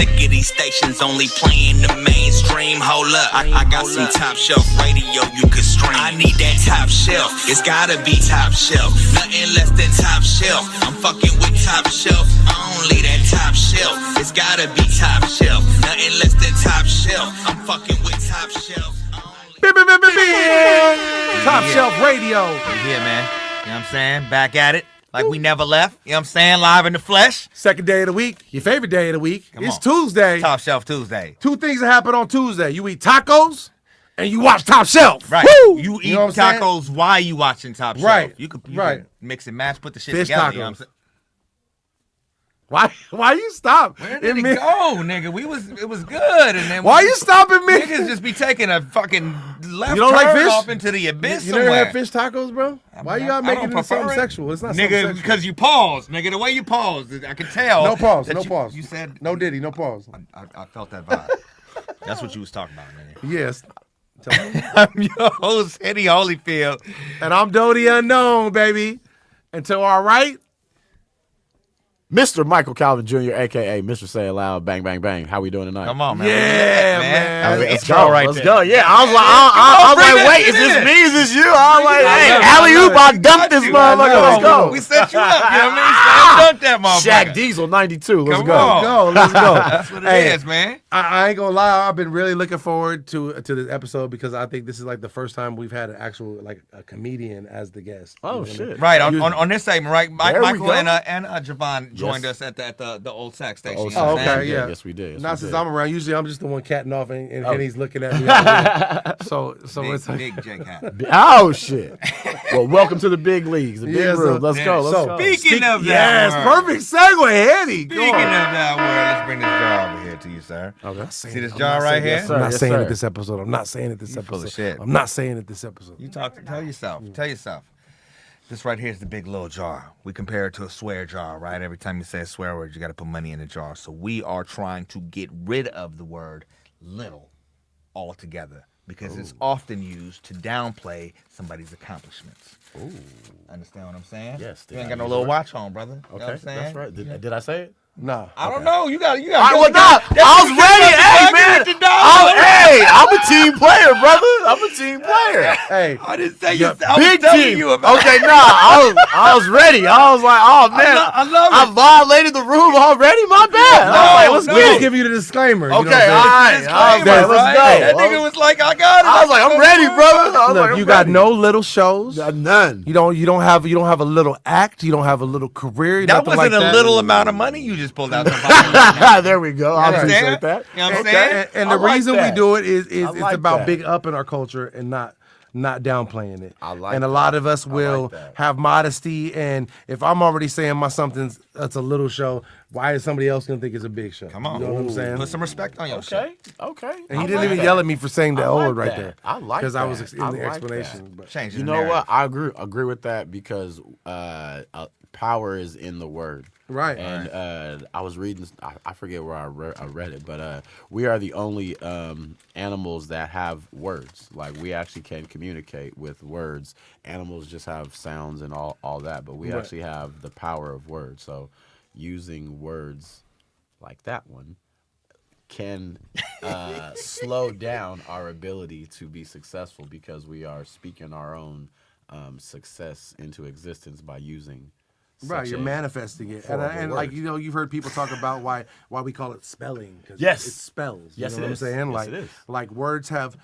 sick of these stations only playing the mainstream. Hold up, I got some top shelf radio you can stream. I need that top shelf, it's gotta be top shelf. Nothing less than top shelf. I'm fucking with top shelf, only that top shelf. It's gotta be top shelf. Nothing less than top shelf. I'm fucking with top shelf. Top Shelf Radio. Yeah, man. You know what I'm saying? Back at it. Like we never left. You know what I'm saying? Live in the flesh. Second day of the week. Your favorite day of the week. It's Tuesday. Top Shelf Tuesday. Two things that happen on Tuesday. You eat tacos and you watch Top Shelf. Right. Woo! You eat tacos while you watching Top Shelf. Right. You could mix and match, put the shit Fish together. tacos. You know what I'm saying? Why you stop? Where did it go, nigga? It was good, and then why you stopping me? Niggas just be taking a fucking left You don't turn like fish? off into the abyss You somewhere. never had fish tacos, bro? Why you gotta make it into something sexual? It's not something nigga, sexual. because you paused, nigga. The way you paused, I could tell. No pause, that no pause. You said no Diddy, no pause. I felt that vibe. That's what you was talking about, nigga. Yes. Tell me. I'm your host, Eddie Holyfield. And I'm Dodie Unknown, baby. And to our right, Mr. Michael Calvin Jr., a.k.a. Mr. Say It Loud, Bang, Bang, Bang. How we doing tonight? Come on, man. Yeah, man. Let's go. Let's go. Yeah, I was like, wait, is this me? Is this you? I was like, hey, alley-oop, I dumped this motherfucker. Let's go. We set you up, you know what I mean? Dunk that motherfucker. Shaq Diesel, 92. Let's Come go. on. Let's go. That's what it is, man. I ain't gonna lie, I've been really looking forward to this episode because I think this is like the first time we've had an actual like a comedian as the guest. Oh, shit. Right, on this segment, right? There we Michael go. and Javon joined us at the old sax station. You know Oh, what I'm saying? okay, yeah. Yes, we did. Yes, Not we since did. I'm around. Usually I'm just the one catting off and he's looking at me. So it's like, Big Jake hat. Oh, shit. Well, welcome to the big leagues, the big Yeah, room. so- Let's go. Let's go. Speaking of that yes, word. perfect segue, Eddie. Go Speaking of on. that word, let's bring this jar over here to you, sir. Okay. See this jar right here? Yes, sir. I'm not Yes, saying sir. it this episode. I'm not saying it this You full episode. of shit. I'm not saying it this episode. You tell yourself. Tell yourself. This right here is the big little jar. We compare it to a swear jar, right? Every time you say a swear word, you got to put money in the jar. So we are trying to get rid of the word little altogether because it's often used to downplay somebody's accomplishments. Ooh. Understand what I'm saying? Yes. You ain't got no little watch on, brother. You know what Okay, I'm saying? that's right. Did I say it? Nah. I don't know. You got. I was ready. Hey, man. I'm a team player, brother. I'm a team player. Hey, I didn't say Yeah, you. I was Big telling team. you about. Okay, I was ready. I was like, oh man, I love I it. violated the rule already. My bad. I was like, let's no. we get just it. give you the disclaimer. You know Okay, what I'm all saying? right. I was like, let's go. That nigga was like, I got it. I was like, I'm ready, brother. I was Look, like, you I'm got ready. no little shows. Got none. You don't have a little act. You don't have a little career. That nothing wasn't like a that. little amount of money you just pulled out the pocket. There we go. I Understand? appreciate that. You know what I'm And, saying? and the I like reason that. we do it is I it's like about that. big up in our culture and not downplaying it. I like and a that. lot of us I will like that. have modesty. And if I'm already saying something's that's a little show, why is somebody else gonna think it's a big show? Come on. You know what I'm saying? Put some respect on your shit. Okay. And he didn't even yell at me for saying the I O like word right that. there. I like because I was that. in I the like explanation. that. But Change You the know what? narrative. I agree with that because power is in the word. right. And I was reading, I forget where I read it, but we are the only animals that have words. Like we actually can communicate with words. Animals just have sounds and all that, but we Right. actually have the power of words. So using words like that one can slow down our ability to be successful because we are speaking our own success into existence by using Right, such you're a manifesting it, horrible and like word. you've heard people talk about why we call it spelling because Yes. it spells. Yes, you know it what is. I'm saying? Yes, like it is. like words have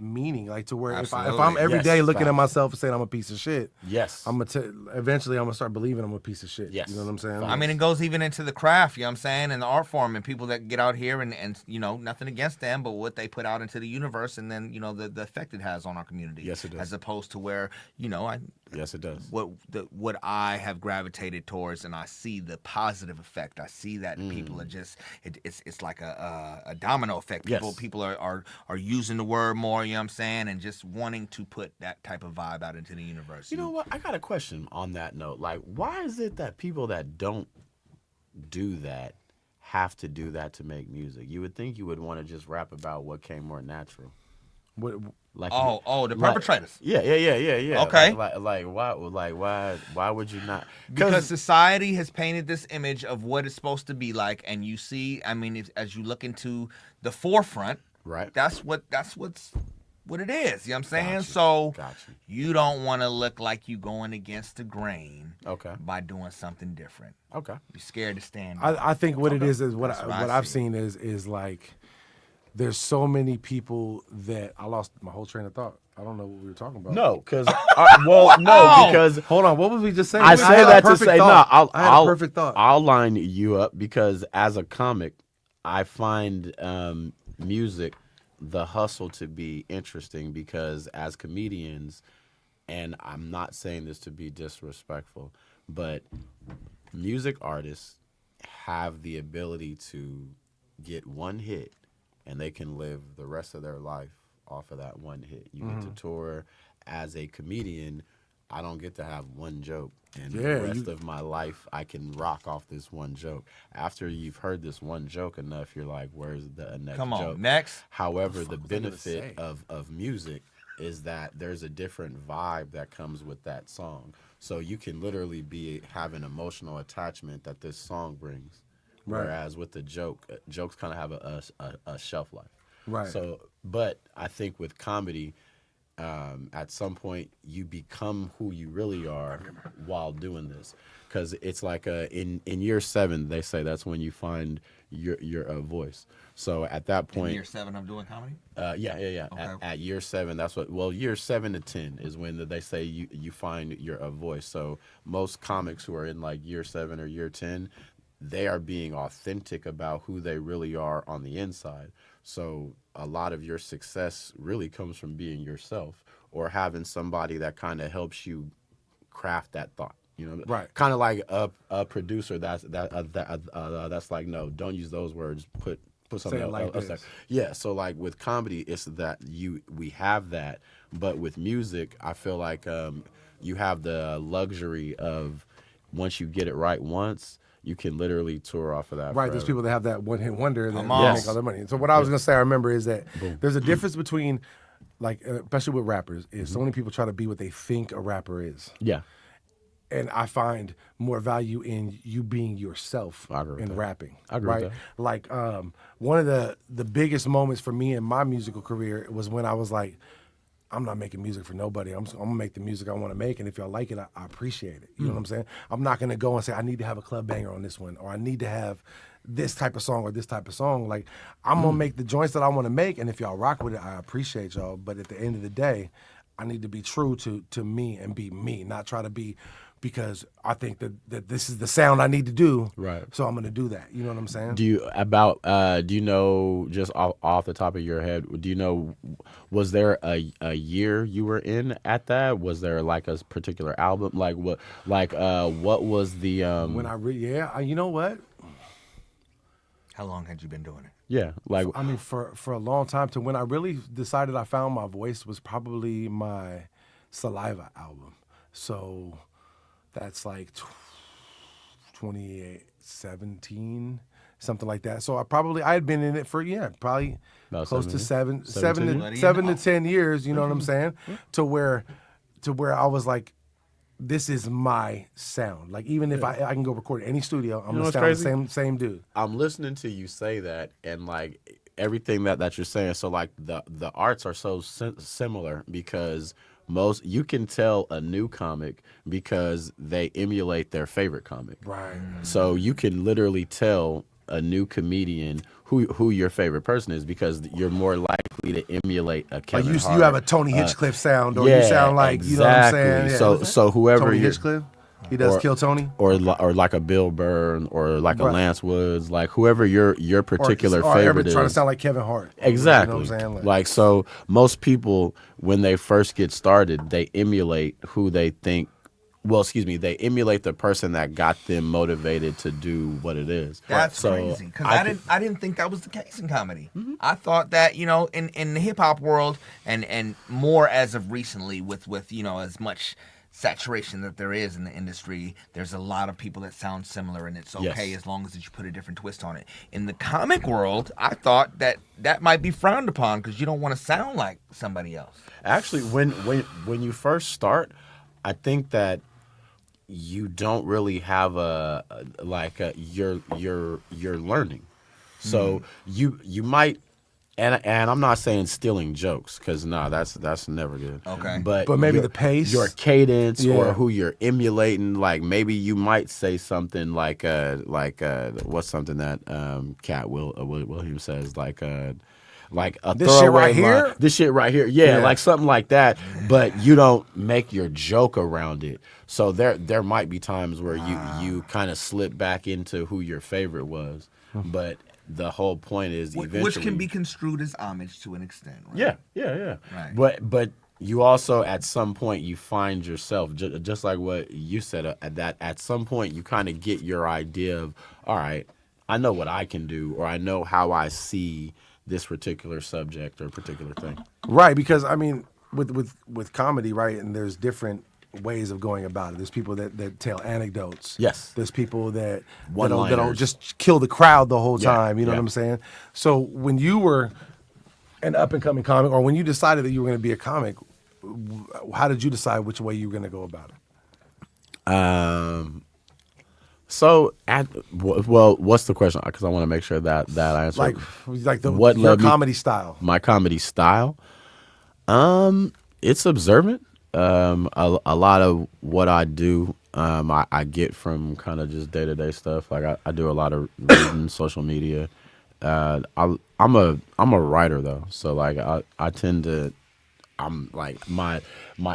meaning. Like to where if I'm Absolutely. every Yes, day looking at facts. myself and saying I'm a piece of shit, Yes. eventually I'm gonna start believing I'm a piece of shit. Yes. You know what I'm saying? I mean, it goes even into the craft, you know what I'm saying, and the art form and people that get out here and you know, nothing against them, but what they put out into the universe and then, you know, the effect it has on our community. Yes, it does. As opposed to where, you know, Yes, it does. what I have gravitated towards and I see the positive effect. I see that people are just it's like a domino effect. Yes. People are using the word more, you know what I'm saying, and just wanting to put that type of vibe out into the universe. You know what? I got a question on that note. Like, why is it that people that don't do that have to do that to make music? You would think you would want to just rap about what came more natural. What, Like The perpetrators. Yeah. Okay. Why would you not? Because society has painted this image of what it's supposed to be like, and you see, I mean, as you look into the forefront, right. That's what it is. You know what I'm saying? Gotcha. So Gotcha. you don't want to look like you going against the grain. Okay. By doing something different. Okay. You're scared to stand. I think what it is what That's what what I I've see. seen is like there's so many people that I lost my whole train of thought. I don't know what we were talking about. No, because because Hold on, what was we just saying? I had say a that to perfect say thought. no. I had a perfect thought. I'll line you up because as a comic, I find music, the hustle to be interesting because as comedians, and I'm not saying this to be disrespectful, but music artists have the ability to get one hit and they can live the rest of their life off of that one hit. You get to tour. As a comedian, I don't get to have one joke. And the rest of my life, I can rock off this one joke. After you've heard this one joke enough, you're like, where's the next Come on, joke? next. However, the benefit of music is that there's a different vibe that comes with that song. So you can literally have an emotional attachment that this song brings. Right. Whereas with the jokes kind of have a shelf life. Right. So, but I think with comedy, at some point you become who you really are while doing this, because it's like in year 7 they say that's when you find your voice. So at that point, In year 7 of doing comedy. yeah. Okay. At year 7, that's what. Well, year 7 to 10 is when they say you find your voice. So most comics who are in like year 7 or year 10, they are being authentic about who they really are on the inside. So a lot of your success really comes from being yourself or having somebody that kind of helps you craft that thought. You know, Right. Kind of like a producer that's like, no, don't use those words. Put something Say it else. like else this. there. Yeah. So like with comedy, it's that we have that, but with music, I feel like you have the luxury of once you get it right once, you can literally tour off of that. Right, there's forever. people that have that one-hit wonder that Come they on. make all their money. So what I was gonna say, I remember, is that there's a difference between, like, especially with rappers, is so many people try to be what they think a rapper is, Yeah. and I find more value in you being yourself I agree with in that. rapping. I agree with right? that. Like, one of the biggest moments for me in my musical career was when I was like, I'm not making music for nobody. I'm gonna make the music I want to make, and if y'all like it, I appreciate it. You know what I'm saying? I'm not gonna go and say I need to have a club banger on this one, or I need to have this type of song or this type of song. Like, I'm gonna make the joints that I want to make, and if y'all rock with it, I appreciate y'all. But at the end of the day, I need to be true to me and be me, not try to be because I think that this is the sound I need to do. Right. So I'm gonna do that. You know what I'm saying? Do you know, just off the top of your head, do you know, was there a year you were in at that? Was there like a particular album? What was the When you know what? How long had you been doing it? yeah, like I mean, for a long time, to when I really decided I found my voice was probably my Saliva album. So that's like 2017, something like that. So I had been in it for probably About close to 7 seven years? to 10 years. You know what I'm saying? To where I was like, this is my sound. Like, even if I can go record in any studio, I'm know gonna what's sound crazy? the same dude. I'm listening to you say that, and like everything that you're saying. So like the arts are so similar because you can tell a new comic because they emulate their favorite comic. Right. So you can literally tell a new comedian who your favorite person is because you're more likely to emulate a Kevin Like Hart. you have a Tony Hinchcliffe sound, or you yeah, sound like, you know what I'm saying? exactly. Yeah. So whoever Tony you Hinchcliffe, he does or- Kill Tony. or like a Bill Burr or like a Right. Lance Woods, like whoever your particular or favorite trying to is. sound like Kevin Hart. Exactly. You know what I'm saying? Like, so most people, when they first get started, they emulate who they think. Well, excuse me, they emulate the person that got them motivated to do what it is. That's So crazy because I didn't think that was the case in comedy. I thought that in the hip hop world and more as of recently with as much saturation that there is in the industry, there's a lot of people that sound similar, and it's okay Yes. as long as you put a different twist on it. In the comic world, I thought that might be frowned upon because you don't want to sound like somebody else. Actually, when you first start, I think that you don't really have you're learning. So you might, and I'm not saying stealing jokes, because that's never good. Okay. But maybe the pace? your cadence, Yeah. or who you're emulating. Like maybe you might say something like what's something that Cat Williams says, like a This shit throwaway right here? line. This shit right here, yeah, Yeah. like something like that. But you don't make your joke around it. So there might be times where you kind of slip back into who your favorite was, but the whole point is eventually, Which can be construed as homage to an extent, right? Yeah. Right. But you also, at some point, you find yourself, just like what you said, that at some point you kind of get your idea of, all right, I know what I can do, or I know how I see this particular subject or particular thing. Right, because I mean, with comedy, right, and there's different ways of going about it. There's people that tell anecdotes. Yes. There's people that don't One-liners. just kill the crowd the whole Yeah, time. You know yeah. what I'm saying? So when you were an up and coming comic, or when you decided that you were going to be a comic, how did you decide which way you were going to go about it? So, what's the question? Because I want to make sure that I answer. Like your led me- comedy style. My comedy style, it's observant. A lot of what I do, I get from kind of just day-to-day stuff. Like I do a lot of reading, social media. I'm a writer though, so like I tend to. I'm like my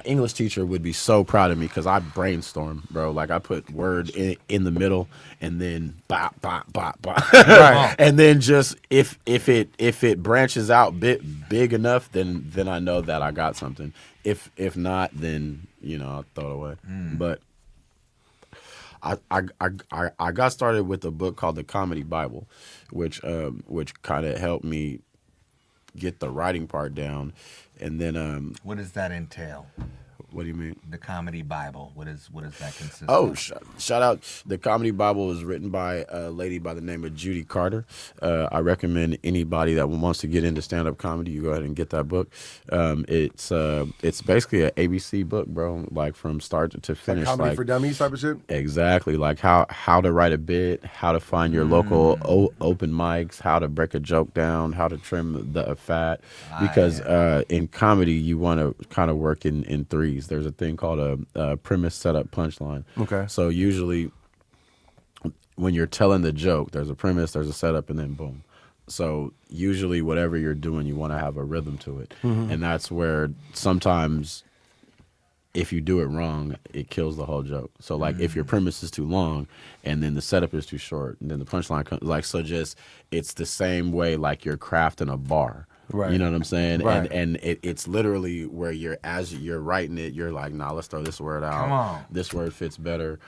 English teacher would be so proud of me because I brainstorm, bro. Like I put word in the middle and then bop bop bop bop, Right. and then just if it branches out big enough, then I know that I got something. If not, then I'll throw it away. But I got started with a book called The Comedy Bible, which kind of helped me get the writing part down. And then What does that entail? what do you mean? The Comedy Bible. What does that consist Oh, of? shout out. The Comedy Bible was written by a lady by the name of Judy Carter. I recommend anybody that wants to get into stand-up comedy, you go ahead and get that book. It's basically an ABC book, bro, like from start to finish. Comedy for dummies type of shit. Exactly, like how to write a bit, how to find your local open mics, how to break a joke down, how to trim the fat. Because in comedy, you want to kind of work in threes. There's a thing called a premise, setup, punchline. Okay. So usually, when you're telling the joke, there's a premise, there's a setup, and then boom. So usually, whatever you're doing, you want to have a rhythm to it, and that's where sometimes, if you do it wrong, it kills the whole joke. So like if your premise is too long and then the setup is too short and then the punchline comes, like, so just it's the same way like you're crafting a bar. Right. You know what I'm saying? Right. And it's literally where as you're writing it, you're like, nah, let's throw this word out. Come on. This word fits better.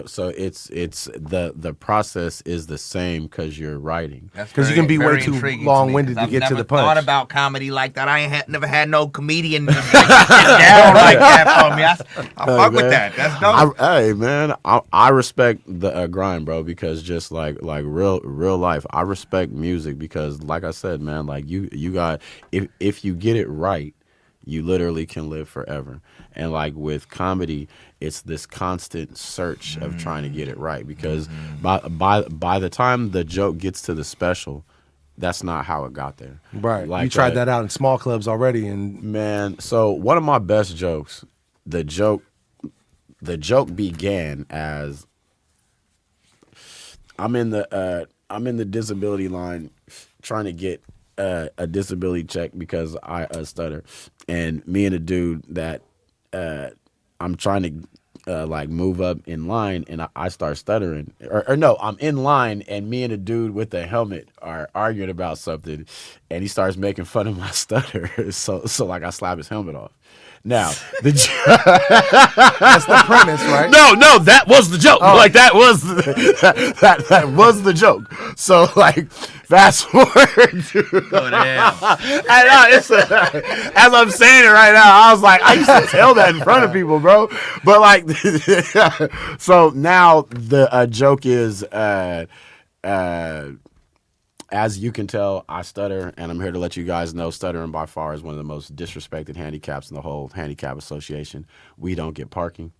So it's the process is the same because you're writing. That's 'Cause you very- can be way very too intriguing long-winded me, 'cause to get I've to the never punch. thought about comedy like that. I ain't never had no comedian just break this shit down like that for me. I fuck with man. that. That's dope. Hey man, I respect the grind, bro, because just like real life, I respect music because, like I said, man, like you got if you get it right, you literally can live forever. And like with comedy, it's this constant search of trying to get it right because by the time the joke gets to the special, that's not how it got there. Right. Like, you tried that out in small clubs already, and man, so one of my best jokes, the joke began as I'm in the disability line trying to get a disability check because I stutter, and me and a dude that I'm trying to like move up in line, and I start stuttering, or no, I'm in line, and me and a dude with a helmet are arguing about something, and he starts making fun of my stutter, so like I slap his helmet off. Now that's the premise, right? No, that was the joke. Like that was that was the joke. So like Fast forward. Go to hell. As I'm saying it right now, I was like, I used to tell that in front of people, bro. But like, so now the joke is, as you can tell, I stutter, and I'm here to let you guys know stuttering by far is one of the most disrespected handicaps in the whole handicap association. We don't get parking.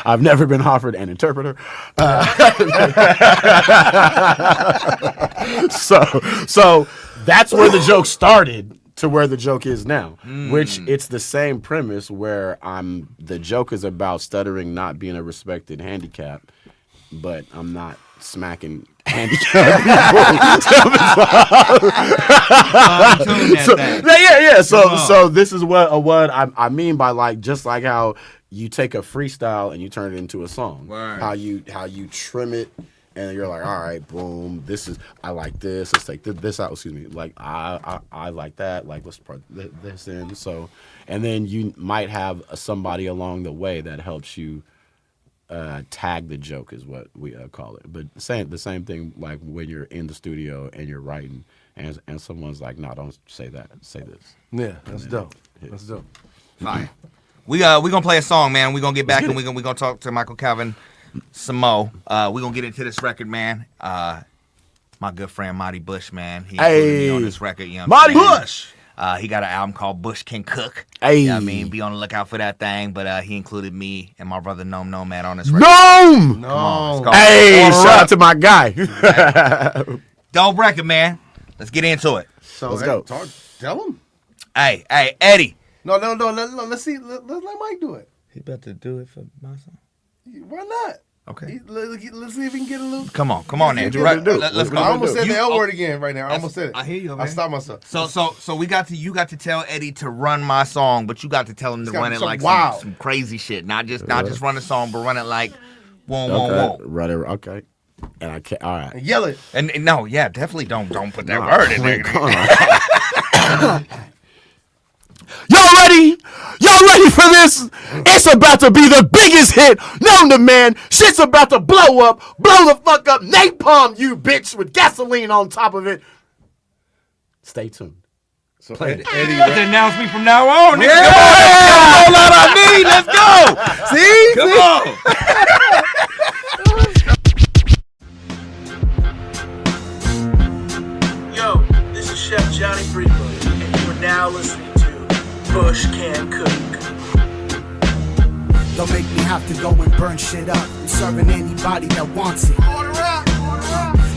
I've never been offered an interpreter. So that's where the joke started to where the joke is now, which it's the same premise where the joke is about stuttering not being a respected handicap, but I'm not smacking handicapped people. So this is what I mean by like, just like how you take a freestyle and you turn it into a song. Word. How you trim it and you're like, all right, boom, I like this. Let's take this out. Excuse me. Like I like that. Like let's put this in. So, and then you might have somebody along the way that helps you. Tag the joke is what we call it, but the same thing like when you're in the studio and you're writing and someone's like, no, don't say that, say this. Yeah, that's dope. That's dope. Fine. We gonna play a song, man. We gonna get back and we gonna talk to Michael Calvin some more. We gonna get into this record, man. My good friend Marty Bush, man. He included me on this record. You know Marty Bush. He got an album called Bush Can Cook. Hey. You know what I mean? Be on the lookout for that thing. But he included me and my brother Gnome Nomad on this record. Gnome! No. Hey, shout out to my guy. Dope record, man. Let's get into it. So Let's go. Tell him. Hey, Eddie. No. Let's see. Let Mike do it. He about to do it for my son. Why not? Okay. Let's see if we can get a little. Come on, Andrew. What you Let's do? go. I almost said the L word again right now. I almost said it. I hear you, man. I stopped myself. So you got to tell Eddie to run my song, but you got to tell him to run it like some crazy shit, not just run the song, but run it like whoa. Run it. Okay. And I can't. All right. And yell it. And no, yeah, definitely don't put that word in there. Y'all ready? Y'all ready for this? It's about to be the biggest hit known to man. Shit's about to blow up. Blow the fuck up. Napalm, you bitch, with gasoline on top of it. Stay tuned. So Play it. Eddie, That's the announcement from now on. Nigga. Yeah. Come on, out on me. Let's go. see? Come on. Yo, this is Chef Johnny Freeland, and you are now listening to Bush Can Cook. Don't make me have to go and burn shit up. I'm serving anybody that wants it. Order up.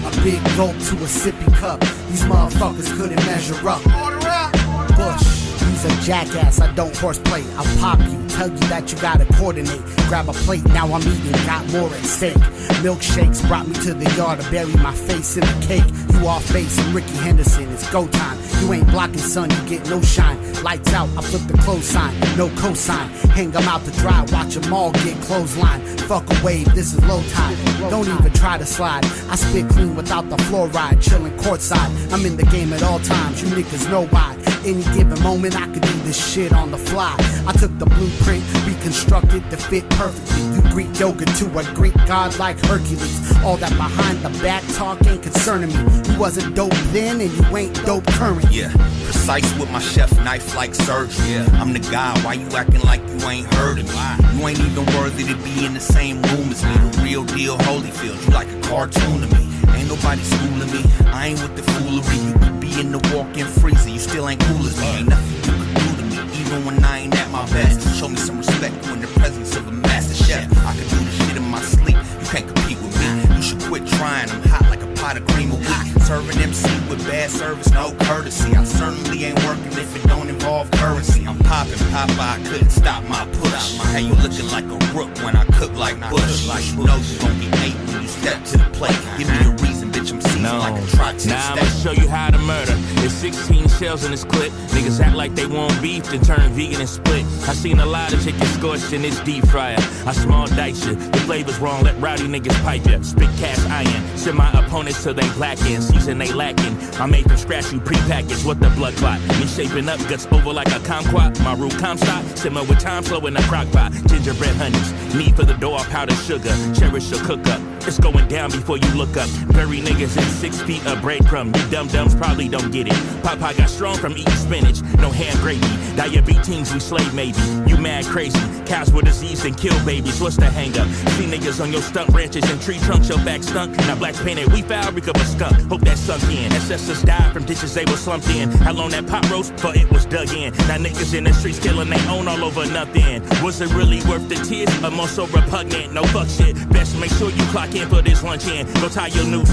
A big gulp to a sippy cup. These motherfuckers couldn't measure up. Order up. Bush, you's a jackass. I don't horseplay. I'll pop you. Tell you that you gotta coordinate. Grab a plate, now I'm eating. Got more at stake. Milkshakes brought me to the yard to bury my face in the cake. You off base and Ricky Henderson. It's go time. You ain't blocking, son, you get no shine. Lights out, I flip the close sign, no cosign. Hang them out to dry, watch them all get clothesline. Fuck a wave, this is low tide. Don't even try to slide. I spit clean without the fluoride, chilling courtside. I'm in the game at all times, you niggas know why. Any given moment, I could do this shit on the fly. I took the blueprint, reconstructed to fit perfectly. You Greek yoga to a Greek god like Hercules. All that behind the back talk ain't concerning me. You wasn't dope then and you ain't dope current. Yeah, precise with my chef knife like surgery. Yeah. I'm the guy, why you acting like you ain't heard of me? You ain't even worthy to be in the same room as me. The real deal Holyfield, you like a cartoon to me. Ain't nobody schooling me, I ain't with the foolery. You could be in the walk-in freezer, you still ain't cool as me. Ain't nothing you could do to me, even when I ain't at my best. Show me some respect when the presence of a master chef. I could do this shit in my sleep, you can't compete with me. You should quit trying, I'm hot like a pot of cream of wheat. Serving MC with bad service, no courtesy. I certainly ain't working if it don't involve currency. I'm popping Popeye, I couldn't stop my push. Hey, you looking like a rook when I cook like Bush. Like you know you gon' be ate when you step to the plate. Give me a reason, bitch, I'm seasoned on. Now I'ma show you how to murder. There's 16 shells in this clip. Niggas act like they want beef, then turn vegan and split. I seen a lot of chicken scorched in this deep fryer. I small dice you. The flavor's wrong, let rowdy niggas pipe ya. Spit cast iron. Send my opponents till they blacken. Season they lacking. I made from scratch, you prepackaged. What the blood clot? Me shaping up, guts over like a kumquat. My root comstock, simmer with time flow in a crock pot. Gingerbread honeys. Need for the door, powdered sugar. Cherish your cook up. It's going down before you look up. Bury niggas in 6 feet of breadcrumb. You dum-dums probably don't get it. Papa got strong from eating spinach. No ham gravy. Diabetes, we slave maybe. You mad crazy. Cows were diseased and kill babies. What's the hang up? See niggas on your stump branches and tree trunks. Your back stunk. Now black painted. We foul, Rick of a skunk. Hope that sunk in. Ancestors died from ditches they were slumped in. How long that pot roast? For it was dug in. Now niggas in the streets killing they own all over nothing. Was it really worth the tears? Or more so repugnant? No fuck shit. Best make sure you clock in for this lunch in. Go tie your noose.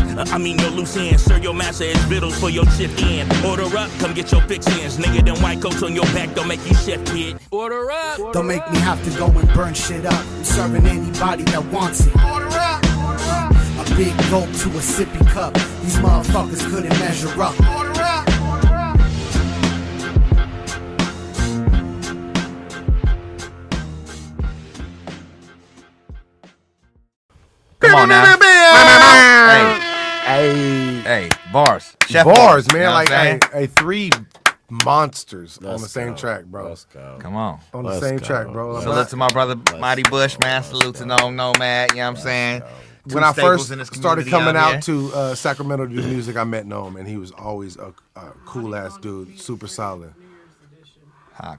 Your loose ends. Serve your master as vittles for your shift in. Order up, come get your fix-ins. Nigga, them white coats on your back don't make you chef, kid. Order up. Don't make me have to go and burn shit up. I'm serving anybody that wants it. Order up. A big gulp to a sippy cup. These motherfuckers couldn't measure up. Order up. Come on now. Hey, bars. Chef Bars, you man. know what I'm Like, saying? three monsters on Let's the same go. track, bro. Let's go. Come on. On the Let's same go. track, bro. Let's Salute to my brother Mighty Bush, man. Let's Salute to go. No Nomad, you know what I'm saying? When I staples first in this started community coming out out to Sacramento to do music, I met Noam, and he was always a cool ass dude, super solid.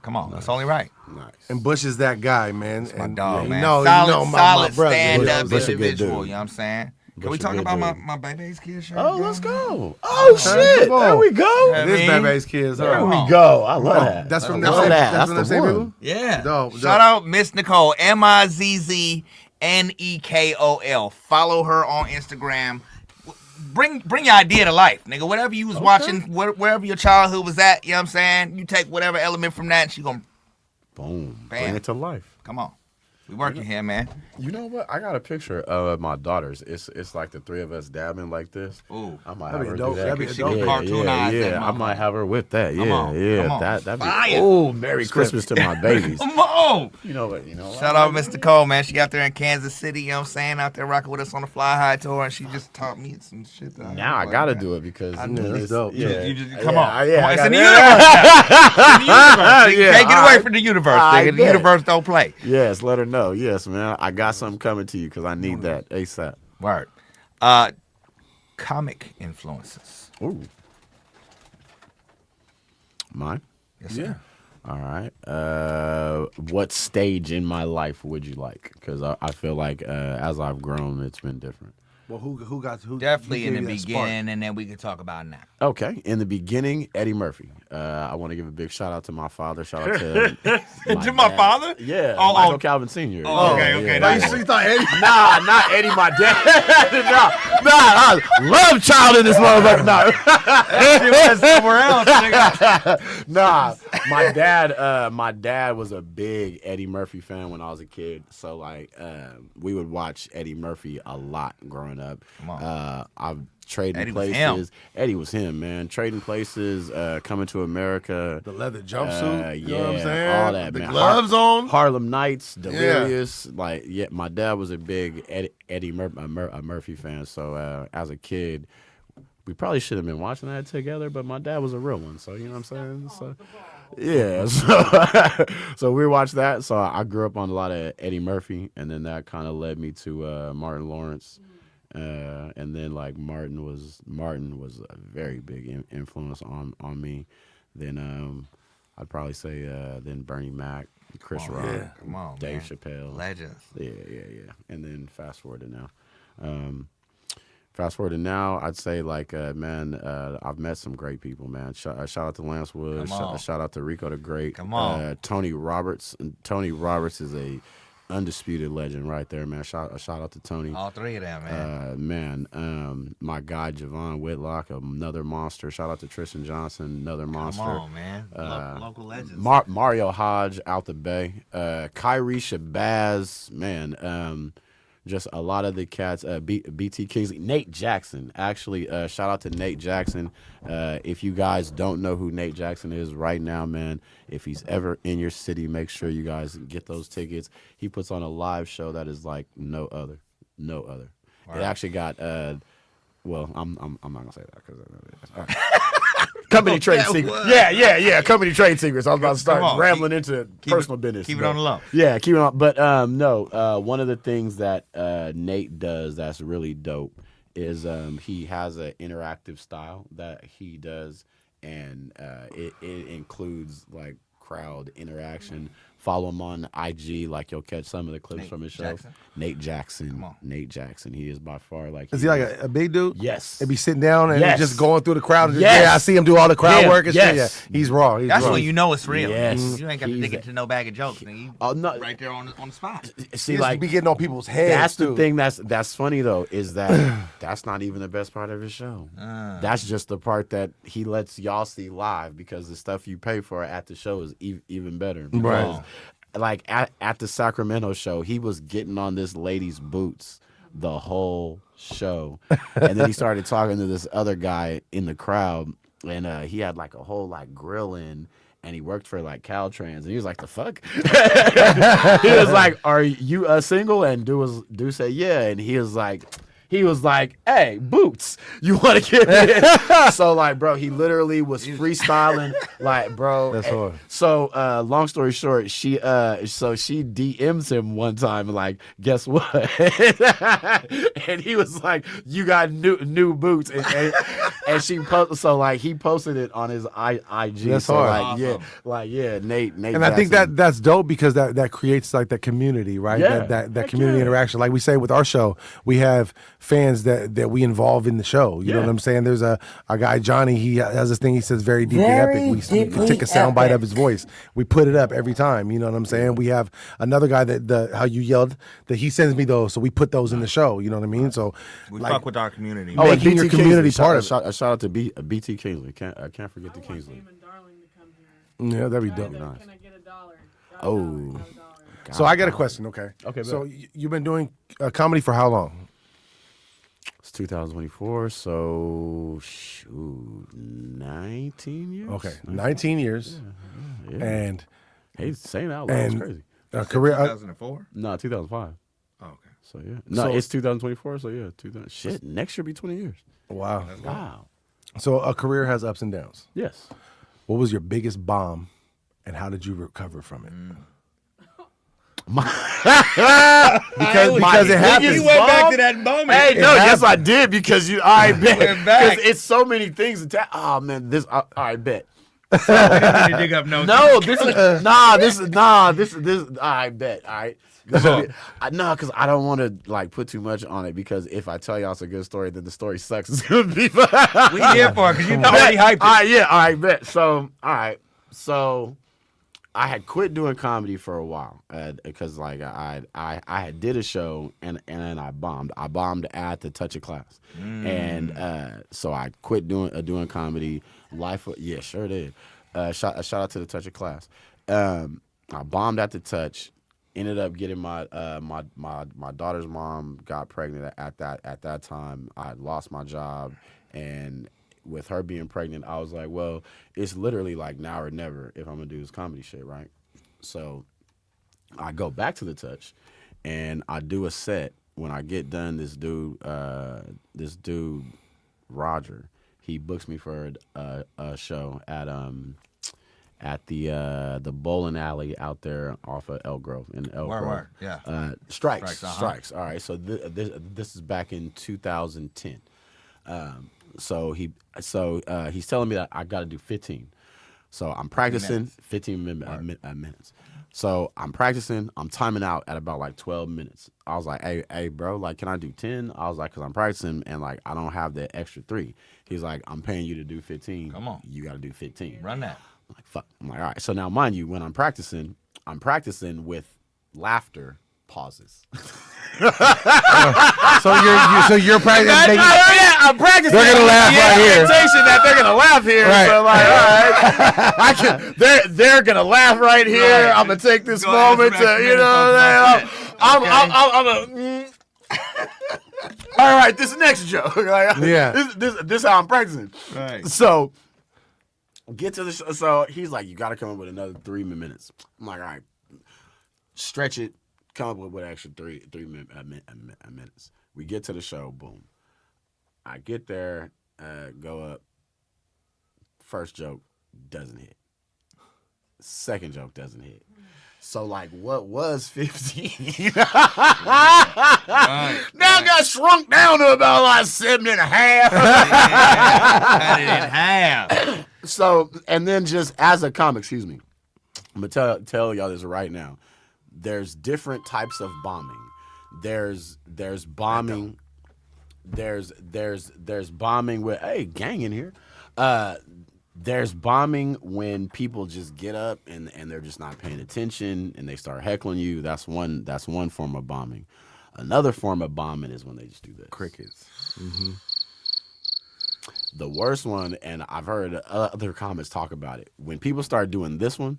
Come on, that's only right. Nice. And Bush is that guy, man. My And dog, you man. know, solid my brother. stand up Bush a good individual, dude. you know what I'm saying? Can Bush we a talk good about dude. my baby's kid shirt? Oh, bro? let's go. Oh, shit. come on. There we go. Yeah. It is I mean, Baby's Kids. there Huh? we There we go. I love that. That's from I them love same, that. that's from them That's the same one. people? Yeah. Dope, Shout dope. out Miss Nicole, MIZZNEKOL. Follow her on Instagram. Bring your idea to life, nigga. Whatever you was watching, wherever your childhood was at, you know what I'm saying? You take whatever element from that and she gonna Boom. Bam. Bring it to life. come on. We working here, man. You know what? I got a picture of my daughters. It's like the three of us dabbing like this. Ooh. I might That'd have be her dope. do that. That'd be She can dope. cartoonize that I might motherfucker. have her with that. Come Yeah, on, yeah. come on. That'd be. Fire. Oh, Merry Christmas to my babies. Come on. You know what? You know what? Shout out Miss Nicole, man. She out there in Kansas City, you know what I'm saying? Out there rocking with us on the Fly High tour, and she just taught me some shit. That Now I like gotta that. do it because I you know know, that's it's- dope. Yeah, You just, come on. Yeah, Come on. I It's in the gotta- universe. It's in the universe. You Yeah, can't get all away right. from the universe, I nigga. The bet. universe don't play. Yes, let her know. Yes, man. I got something coming to you because I need that ASAP. Word. Comic influences. Ooh. Mine? Yes, sir. All right. What stage in my life would you like? Because I feel like as I've grown, it's been different. Well, who got who? Definitely who in gave the you that spark? beginning, and then we can talk about it now. Okay. In the beginning, Eddie Murphy. I want to give a big shout out to my father. Shout out to To my dad. father? Yeah. Oh, Michael oh. Calvin Sr. Oh, okay, Yeah, okay, yeah, nice. yeah. So you thought Eddie? Nah, not Eddie, my dad. nah, I love child in this motherfucker. No. She went somewhere else, nigga. Nah, my dad was a big Eddie Murphy fan when I was a kid. So like, we would watch Eddie Murphy a lot growing up. Come on. I've traded Eddie was him. places. Eddie was him, man. Trading places, Coming to America. The leather jumpsuit. You know what I'm yeah, saying? all that, the man. gloves on. Harlem Nights, Delirious. Like, yeah, my dad was a big Eddie Murphy fan. So as a kid, we probably should have been watching that together, but my dad was a real one. So, you know what I'm saying? So, yeah. So we watched that. So I grew up on a lot of Eddie Murphy, and then that kind of led me to Martin Lawrence. And then like Martin was a very big influence on me. Then I'd probably say then Bernie Mac, Chris Rock, yeah. Come on, Dave man. Chappelle, Legends. yeah. And then fast forward to now. I'd say like I've met some great people, man. Shout out to Lance Woods, Come on. shout out to Rico the Great. Come on. Tony Roberts. Tony Roberts is a undisputed legend right there, man. Shout out to Tony. All three of them, man. My guy Javon Whitlock, another monster. Shout out to Tristan Johnson, another monster. Come on, man. Local legends. Mario Hodge out the Bay. Kyrie Shabazz, man. just a lot of the cats. BT Kingsley, Nate Jackson. Actually, shout out to Nate Jackson. If you guys don't know who Nate Jackson is right now, man, if he's ever in your city, make sure you guys get those tickets. He puts on a live show that is like no other. Wow. It actually got. Well, I'm not gonna say that because. Company trade secrets. Yeah. Company trade secrets. I was about to start rambling into personal business. Keep it on the low. Yeah, keep it on. But no. One of the things that Nate does that's really dope is he has an interactive style that he does, and it includes like crowd interaction. Follow him on IG, like you'll catch some of the clips from his show. Jackson? Nate Jackson. Come on. Nate Jackson. He is by far like. Is he like a big dude? Yes. And be sitting down and Yes. just going through the crowd. And just, Yes. Yeah, I see him do all the crowd work and shit. Yes. Yeah, he's raw. That's raw. when you know it's real. Yes. You ain't got to He's dig into no bag of jokes. Nigga. Oh no! Right there on the spot. See, He like be getting on people's heads. that's too. the thing that's funny though is that that's not even the best part of his show. That's just the part that he lets y'all see live because the stuff you pay for at the show is even better. Because, Right. like at the Sacramento show, he was getting on this lady's boots the whole show, and then he started talking to this other guy in the crowd, and he had like a whole like grill in. And he worked for like Caltrans, and he was like, "The fuck?" He was like, "Are you single?" And dude said, "Yeah." And he was like, "Hey, boots, you want to get in?" So like, bro, he literally was freestyling, like, bro. That's hard. So long story short, she DMs him one time, like, guess what? And he was like, "You got new boots," and she so like he posted it on his IG. That's so hard. Like Nate. And I think that's dope because that creates like that community, right? Yeah. That community interaction. Like we say with our show, we have fans that we involve in the show. You know what I'm saying? There's a guy, Johnny, he has this thing he says very deeply epic. We can take a soundbite of his voice. We put it up every time. You know what I'm saying? We have another guy that how you yelled that he sends me those, so we put those in the show. You know what I mean? So We like, fuck with our community. Oh, and making your BT community Kingsley. part of it. Shout out to BT Kingsley. I can't forget the Kingsley. Damon Darling to come here. yeah, that'd be dope. Nice. Can I get $1? Oh. So I got a question. Okay. Okay, So you've been doing comedy for how long? It's 2024, so shoot, 19 years. Okay, 19 years, Yeah. and Hey, saying that out loud is and crazy. career. 2004. No, 2005. Oh, okay. So yeah, no, So- it's 2024. So yeah, 2000. Shit, next year be 20 years. Wow. Wow. So a career has ups and downs. Yes. What was your biggest bomb, and how did you recover from it? Because it happens. You went back to that moment. Hey, no, yes, I did because you. I bet went back. because it's so many things. Oh man, this. I bet. You didn't dig up notes. No, this is I bet. All right. No, because I don't want to like put too much on it because if I tell y'all it's a good story, then the story sucks. It's gonna be. We here for it because you already hyped it. All right, yeah, all right, bet. So, all right, so I had quit doing comedy for a while because like I had did a show and then I bombed. I bombed at the Touch of Class, and so I quit doing comedy. Yeah, sure did. Shout out to the Touch of Class. I bombed at the Touch. Ended up getting my daughter's mom got pregnant at that time. I had lost my job, and with her being pregnant, I was like, well, it's literally like now or never if I'm gonna do this comedy shit, right? So I go back to the Touch, and I do a set. When I get done, this dude, Roger, he books me for a show at the bowling alley out there off of Elk Grove in Elk Grove. Word, yeah. Strikes. Strikes, All right. So this is back in 2010. So he's telling me that I got to do 15. So I'm practicing 15 minutes. So I'm practicing. I'm timing out at about like 12 minutes. I was like, hey, bro, like, can I do 10? I was like, because I'm practicing and like I don't have the extra 3. He's like, I'm paying you to do 15. Come on. You got to do 15. Run that. I'm like, fuck. I'm like, all right. So now, mind you, when I'm practicing with laughter pauses. So you're practicing. I'm practicing. They're gonna laugh right here. Expectation that they're gonna laugh here. Right. So like, all right, they're gonna laugh right here. Right. I'm gonna take this Go ahead, moment to, respect you know, the I'm All right, this next joke. Like, Yeah. This how I'm practicing. Right. So get to the show. So he's like, you got to come up with another 3 minutes. I'm like, all right, stretch it. Come up with extra three minutes. We get to the show. Boom. I get there. Go up. First joke doesn't hit. Second joke doesn't hit. So like, what was 15? Now got shrunk down to about like 7.5. Cut it in half. So, and then just as a comic, excuse me, I'm gonna tell y'all this right now. There's different types of bombing. There's bombing. There's bombing with gang in here. There's bombing when people just get up and they're just not paying attention and they start heckling you. That's one form of bombing. Another form of bombing is when they just do this. Crickets. The worst one, and I've heard other comics talk about it, when people start doing this one.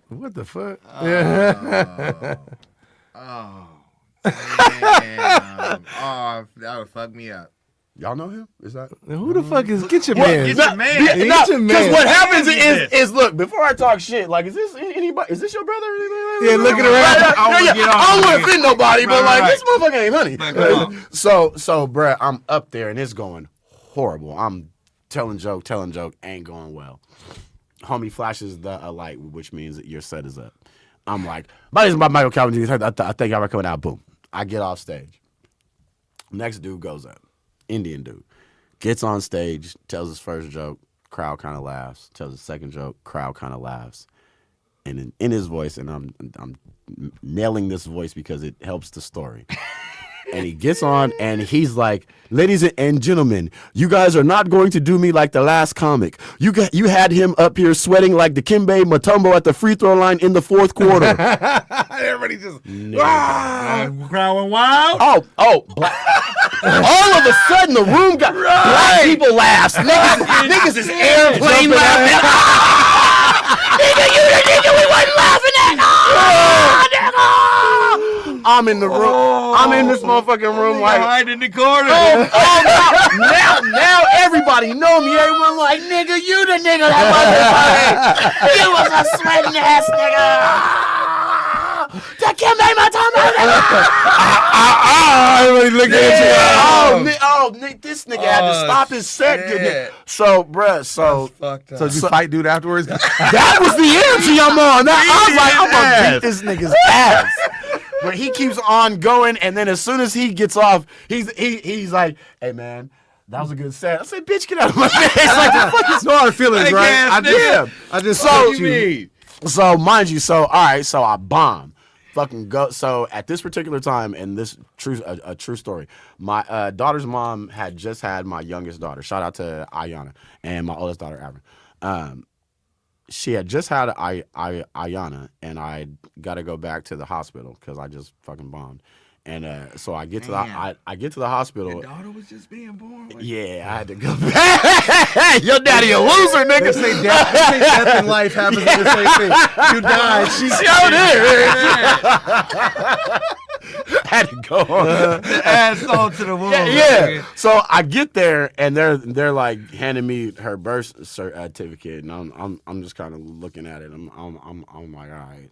What the fuck? Oh, damn. Oh, that would fuck me up. Y'all know him? Is that? Who the fuck is? Get your man. Get your man. Get your man. Because what happens is is look, before I talk shit, like, is this anybody? Is this your brother? Yeah, looking around. I don't want to offend nobody, but like, right. this motherfucker ain't honey. Man, come on. So, bruh, I'm up there and it's going horrible. I'm telling joke, ain't going well. Homie flashes the light, which means that your set is up. I'm like, my name is Michael Calvin. I think y'all are coming out. Boom. I get off stage. Next dude goes up. Indian dude. Gets on stage, tells his first joke, crowd kind of laughs. Tells his second joke, crowd kind of laughs. And in his voice, and I'm nailing this voice because it helps the story. And he gets on and he's like, ladies and gentlemen, you guys are not going to do me like the last comic. You had him up here sweating like the Kimbe Mutombo at the free throw line in the fourth quarter. Everybody just. Crowd went wild. Oh, black. All of a sudden the room got black people laughs. Niggas is airplane laughing. Nigga, we wasn't laughing at. Nigga. I'm in the room. I'm in this motherfucking room like Hide in the corner. now everybody know me. Everyone like, nigga, you the nigga that was you was a sweating ass nigga. That can't make my time. Everybody looking at you. This nigga had to stop his set. shit. So, bruh, so Fucked up. So did you fight dude afterwards? that was the energy I'm on. I was like, I'm gonna beat this nigga's ass. But he keeps on going, and then as soon as he gets off, he's like, hey man, that was a good set. I said, bitch, get out of my face. Like, the fuck is No hard feelings, right? Again, I just So told you mean? So mind you, all right, so I bomb. Fucking go. So at this particular time, and this a true story, my daughter's mom had just had my youngest daughter. Shout out to Ayana and my oldest daughter, Avin. She had just had Ayana, and I got to go back to the hospital because I just fucking bombed. And so I get to I get to the hospital. Your daughter was just being born. Yeah, I had to go back. Your daddy a loser, nigga. They say death in life happens at the same thing. You died. She Had to go on. Asshole to the womb. Yeah. So I get there and they're like handing me her birth certificate, and I'm just kind of looking at it. I'm like, all right.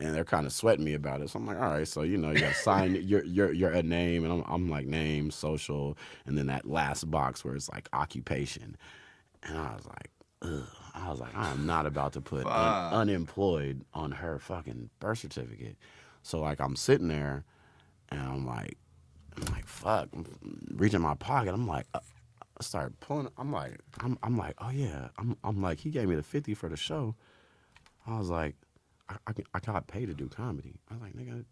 And they're kind of sweating me about it. So I'm like, all right, so you got to sign your a name, and I'm like name, social, and then that last box where it's like occupation. And I was like, ugh. I was like, I am not about to put unemployed on her fucking birth certificate. So like I'm sitting there, and I'm like, fuck. I'm reaching my pocket. I'm like, I start pulling. I'm like, oh yeah. I'm like, he gave me the 50 for the show. I was like, I got paid to do comedy. I was like, nigga,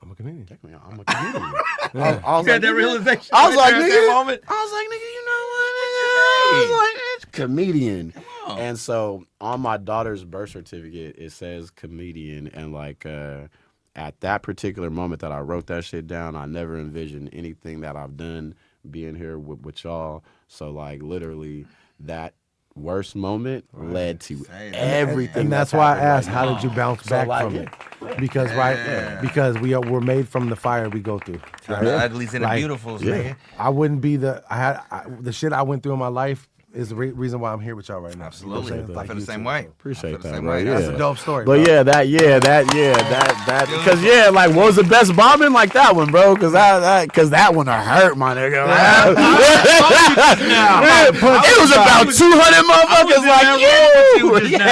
I'm a comedian. I'm a comedian. I was that realization. I was like, at nigga, that moment. I was like, nigga, you know what, nigga? I was like, it's comedian. Oh. And so on my daughter's birth certificate, it says comedian. And like at that particular moment that I wrote that shit down, I never envisioned anything that I've done being here with y'all. So like literally that worst moment led to Say that. everything. And that's why I happened asked, right how now. did you bounce So, back like, from it? Because because we're made from the fire we go through. Turn the uglies into Like, beautifuls, yeah. nigga. I wouldn't be the shit I went through in my life is the reason why I'm here with y'all right now. You know what I'm Absolutely. saying? I Like feel the you same too, way. so. Appreciate I feel the that, same bro. way. Yeah. That's a dope story, But bro. that, because like, what was the best bombing? Like that one, bro. Because that one hurt, my nigga. It was about 200 motherfuckers like you. I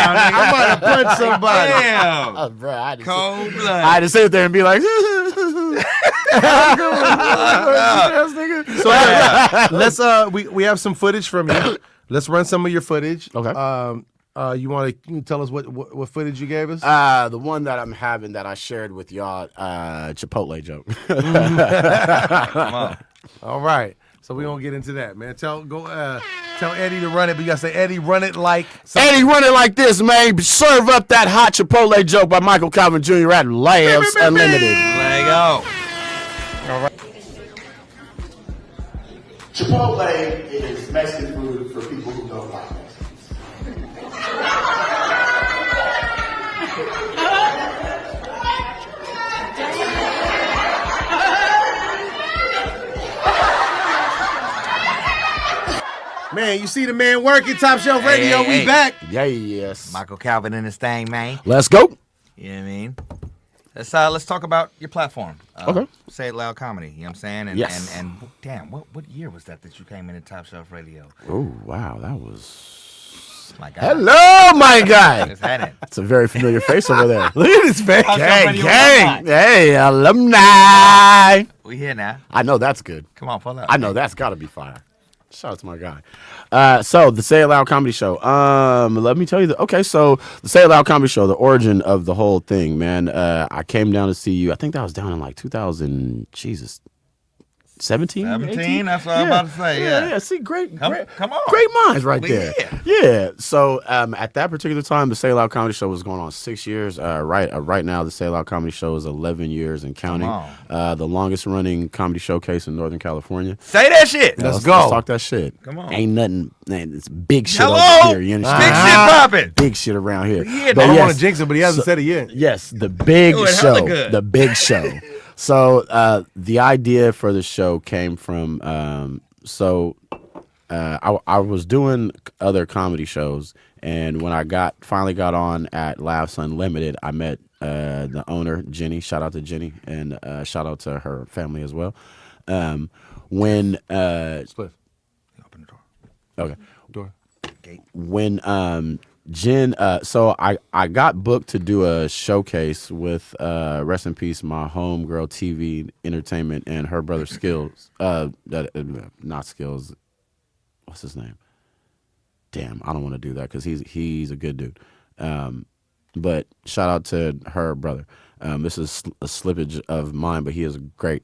might have punched somebody. Damn. Bro, I Cold blood. I had to sit there and be like, So let's we have some footage from you. Let's run some of your footage. Okay. You want to tell us what footage you gave us? the one that I'm having that I shared with y'all, Chipotle joke. Come on. All right. So we gonna get into that, man. Tell Eddie to run it, but you gotta say, Eddie, run it like Eddie, run it like this, man. Serve up that hot Chipotle joke by Michael Calvin Jr. at Labs Unlimited. Let go. Chipotle is Mexican food for people who don't like Mexicans. Man, you see the man working, Top Shelf Radio, hey, we hey. back. Yeah, yes. Michael Calvin in this thing, man. Let's go. You know what I mean? Let's talk about your platform. Okay. Say It Loud Comedy. You know what I'm saying? And, Yes. And damn, what year was that you came into Top Shelf Radio? Oh, wow. That was... My God. Hello, my guy. Let's had it. It's a very familiar face over there. Look at this face. Gang. Hey, alumni. We here now. I know that's good. Come on, pull up. I know that's got to be fire. Shout out to my guy. So the Say It Loud Comedy Show. Let me tell you so the Say It Loud Comedy Show, the origin of the whole thing, man. I came down to see you. I think that was down in like 2000. Jesus. 17? 17, that's what I'm about to say, yeah. See, great. Come on. Great minds right We there. here. Yeah. So at that particular time, the Say It Loud Comedy Show was going on 6 years. Right now, the Say It Loud Comedy Show is 11 years and counting. The longest running comedy showcase in Northern California. Say that shit. Let's go. Let's talk that shit. Come on. Ain't nothing, man. It's big shit Hello? over here. You Big understand? shit popping. Big shit around here. Yeah, I But don't yes, want to jinx it, but he hasn't said it yet. yes, the big Doing hella show. good. The big show. So the idea for the show came from I was doing other comedy shows, and when I finally got on at Laughs Unlimited, I met the owner, Jenny. Shout out to Jenny, and shout out to her family as well. When Spliff. Open the door. okay. Door. Gate. When Jen, so I got booked to do a showcase with rest in peace, my homegirl TV Entertainment and her brother Skills. Not Skills. What's his name? Damn, I don't want to do that because he's a good dude. But shout out to her brother. This is a slippage of mine, but he is a great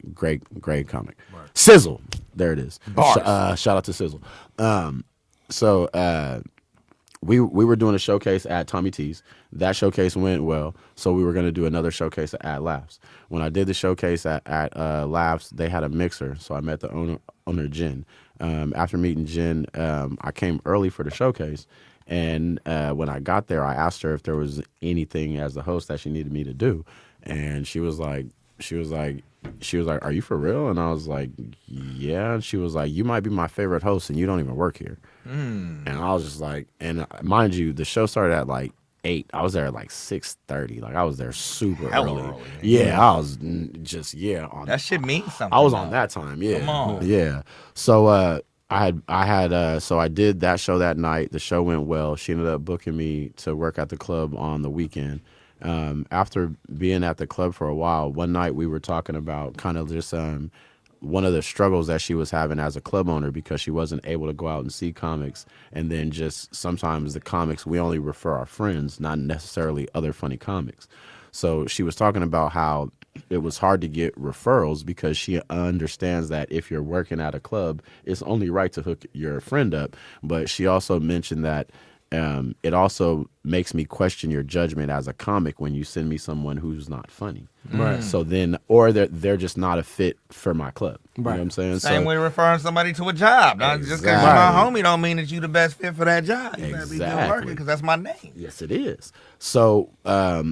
comic. Right. Sizzle, there it is. Shout out to Sizzle. We were doing a showcase at Tommy T's. That showcase went well, so we were going to do another showcase at Laughs. When I did the showcase at Laughs, they had a mixer, so I met the owner Jen. After meeting Jen, I came early for the showcase, and when I got there, I asked her if there was anything as the host that she needed me to do, and she was like, "Are you for real?" And I was like, "Yeah." And she was like, "You might be my favorite host, and you don't even work here." And I was just like, and mind you, the show started at like 8. I was there at like 6:30. Like I was there super early. Yeah, I was just on That shit means something. I was on that time. Yeah, Come on. yeah. So I did that show that night. The show went well. She ended up booking me to work at the club on the weekend. After being at the club for a while, one night we were talking about kind of just one of the struggles that she was having as a club owner because she wasn't able to go out and see comics, and then just sometimes the comics we only refer our friends, not necessarily other funny comics. So she was talking about how it was hard to get referrals because she understands that if you're working at a club, it's only right to hook your friend up. But she also mentioned that it also makes me question your judgment as a comic when you send me someone who's not funny. Right. So then, or they're just not a fit for my club. You know Right. what I'm saying? Same way referring somebody to a job. Now, just because you're my homie don't mean that you the best fit for that job. You better be good working because that's my name. Yes, it is. So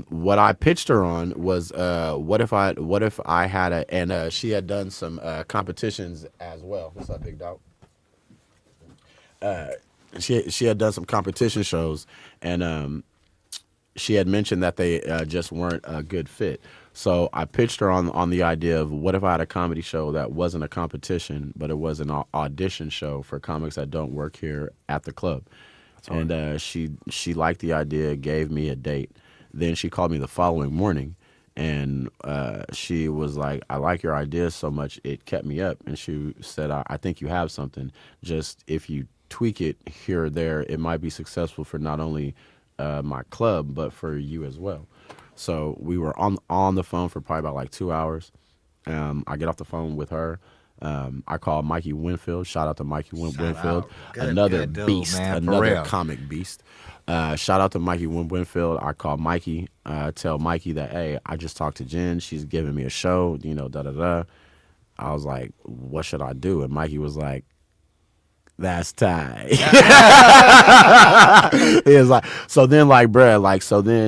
what I pitched her on was what if I had and she had done some competitions as well. What's up, big dog? She had done some competition shows, and she had mentioned that they just weren't a good fit. So I pitched her on the idea of what if I had a comedy show that wasn't a competition, but it was an audition show for comics that don't work here at the club. And she liked the idea, gave me a date. Then she called me the following morning, and she was like, I like your idea so much, it kept me up. And she said, I think you have something. Just if you tweak it here or there, it might be successful for not only my club, but for you as well. So we were on the phone for probably about like 2 hours. I get off the phone with her. I call Mikey Winfield. Shout out to Mikey Winfield. Another good dude, beast, man, for another real. comic beast. Shout out to Mikey Winfield. I call Mikey, tell Mikey that, hey, I just talked to Jen. She's giving me a show, da-da-da. I was like, what should I do? And Mikey was like, that's tight. He was like, so then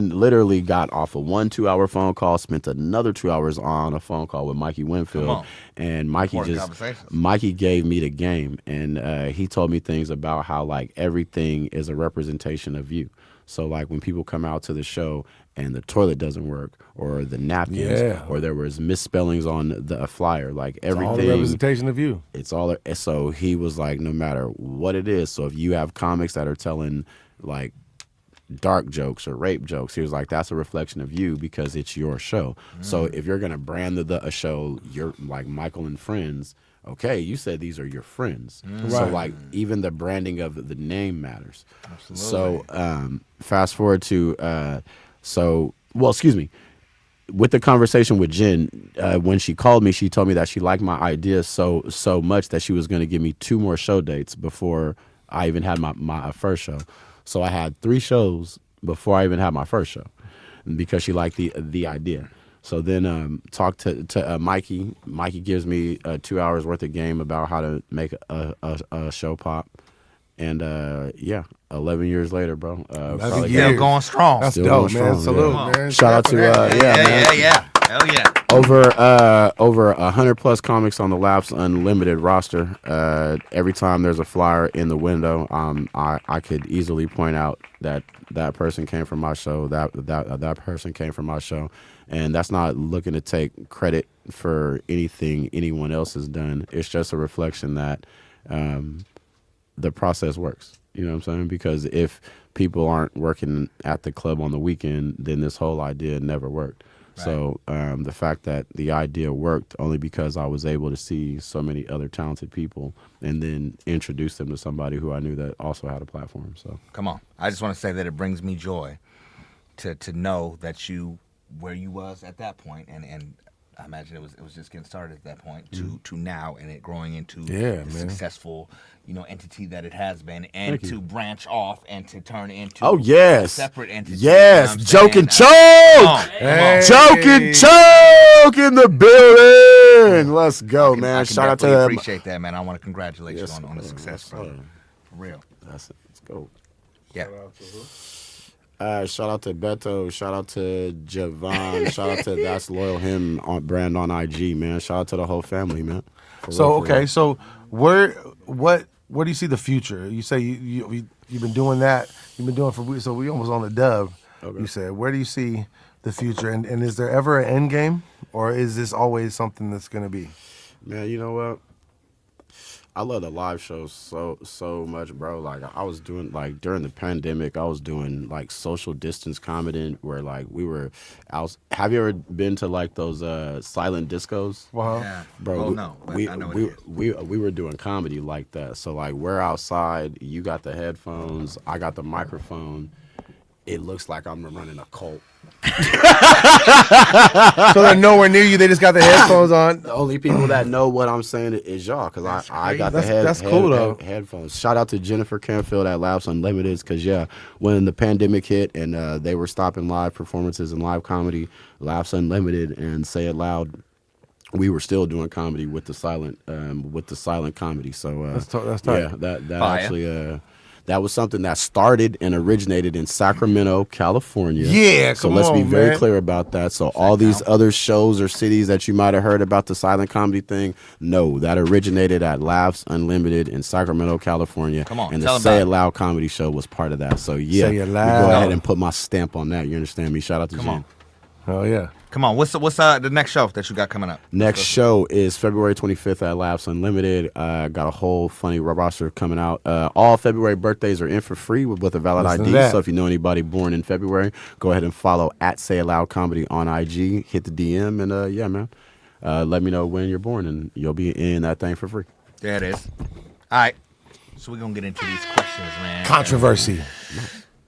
literally got off a 1-2 hour phone call, spent another 2 hours on a phone call with Mikey Winfield. And Mikey gave me the game, and he told me things about how like everything is a representation of you. So like when people come out to the show and the toilet doesn't work, or the napkins, or there was misspellings on the flyer, like everything. It's all a representation of you. It's all. So he was like, no matter what it is. So if you have comics that are telling like dark jokes or rape jokes, he was like, that's a reflection of you because it's your show. So if you're gonna brand a show, you're like Michael and Friends. Okay, you said these are your friends. So like even the branding of the name matters. Absolutely. So fast forward to excuse me. With the conversation with Jen, when she called me, she told me that she liked my idea so much that she was going to give me 2 more show dates before I even had my first show. So I had 3 shows before I even had my first show because she liked the idea. So then talked to Mikey. Mikey gives me 2 hours worth of game about how to make a show pop. And 11 years later, bro. Still going strong. That's Still dope, going man. strong, Salute, yeah. man. Shout out to man. Yeah. Hell yeah. Over 100 plus comics on the Laps Unlimited roster. Every time there's a flyer in the window, I could easily point out that person came from my show. That person came from my show, and that's not looking to take credit for anything anyone else has done. It's just a reflection that the process works. You know what I'm saying? Because if people aren't working at the club on the weekend, then this whole idea never worked. Right. So the fact that the idea worked only because I was able to see so many other talented people and then introduce them to somebody who I knew that also had a platform. So come on. I just want to say that it brings me joy to know that you where you was at that point, and I imagine it was just getting started at that point to now, and it growing into the successful entity that it has been, and to branch off and to turn into a separate entity. Yes, Joke and Choke! Joke and Choke in the building! Let's go, man. Shout out to them. I appreciate that, man. I want to congratulate you on the success, bro. For real. That's it. Let's go. Yeah. Shout out to Beto. Shout out to Javon. Shout out to That's Loyal Him on brand on IG, man. Shout out to the whole family, man. So where do you see the future? You say you've been doing that. You've been doing so we almost on the dub. Okay. You said, where do you see the future? And is there ever an end game, or is this always something that's going to be? Man, you know what? I love the live shows so much, bro. Like I was doing like during the pandemic, I was doing like social distance comedy where like we were out. Have you ever been to like those silent discos? Wow. Yeah. Bro, no. I know we were doing comedy like that. So like we're outside, you got the headphones, I got the microphone. it looks like I'm running a cult. So they're nowhere near you. They just got the headphones on. The only people that know what I'm saying is y'all, because I got the That's cool, though. headphones. Shout out to Jennifer Canfield at Laughs Unlimited, because when the pandemic hit and they were stopping live performances and live comedy, Laughs Unlimited and Say It Loud, we were still doing comedy with the silent comedy. So That's tight. yeah, that actually. That was something that started and originated in Sacramento, California. Yeah, so come let's be on, very man. clear about that. So all these other shows or cities that you might have heard about the silent comedy thing, no, that originated at Laughs Unlimited in Sacramento, California. Come on, and tell the 'em Say about It Loud comedy show was part of that. So yeah, Say It we Loud. go ahead and put my stamp on that. You understand me? Shout out to Come Jen. on. Oh yeah. Come on, what's the next show that you got coming up? Next show is February 25th at Laughs Unlimited. Got a whole funny roster coming out. All February birthdays are in for free with a valid Listen to ID. that. So if you know anybody born in February, go ahead and follow at Say It Loud Comedy on IG. Hit the DM and yeah, man. Let me know when you're born and you'll be in that thing for free. There it is. All right. So we're gonna get into these questions, man. Controversy.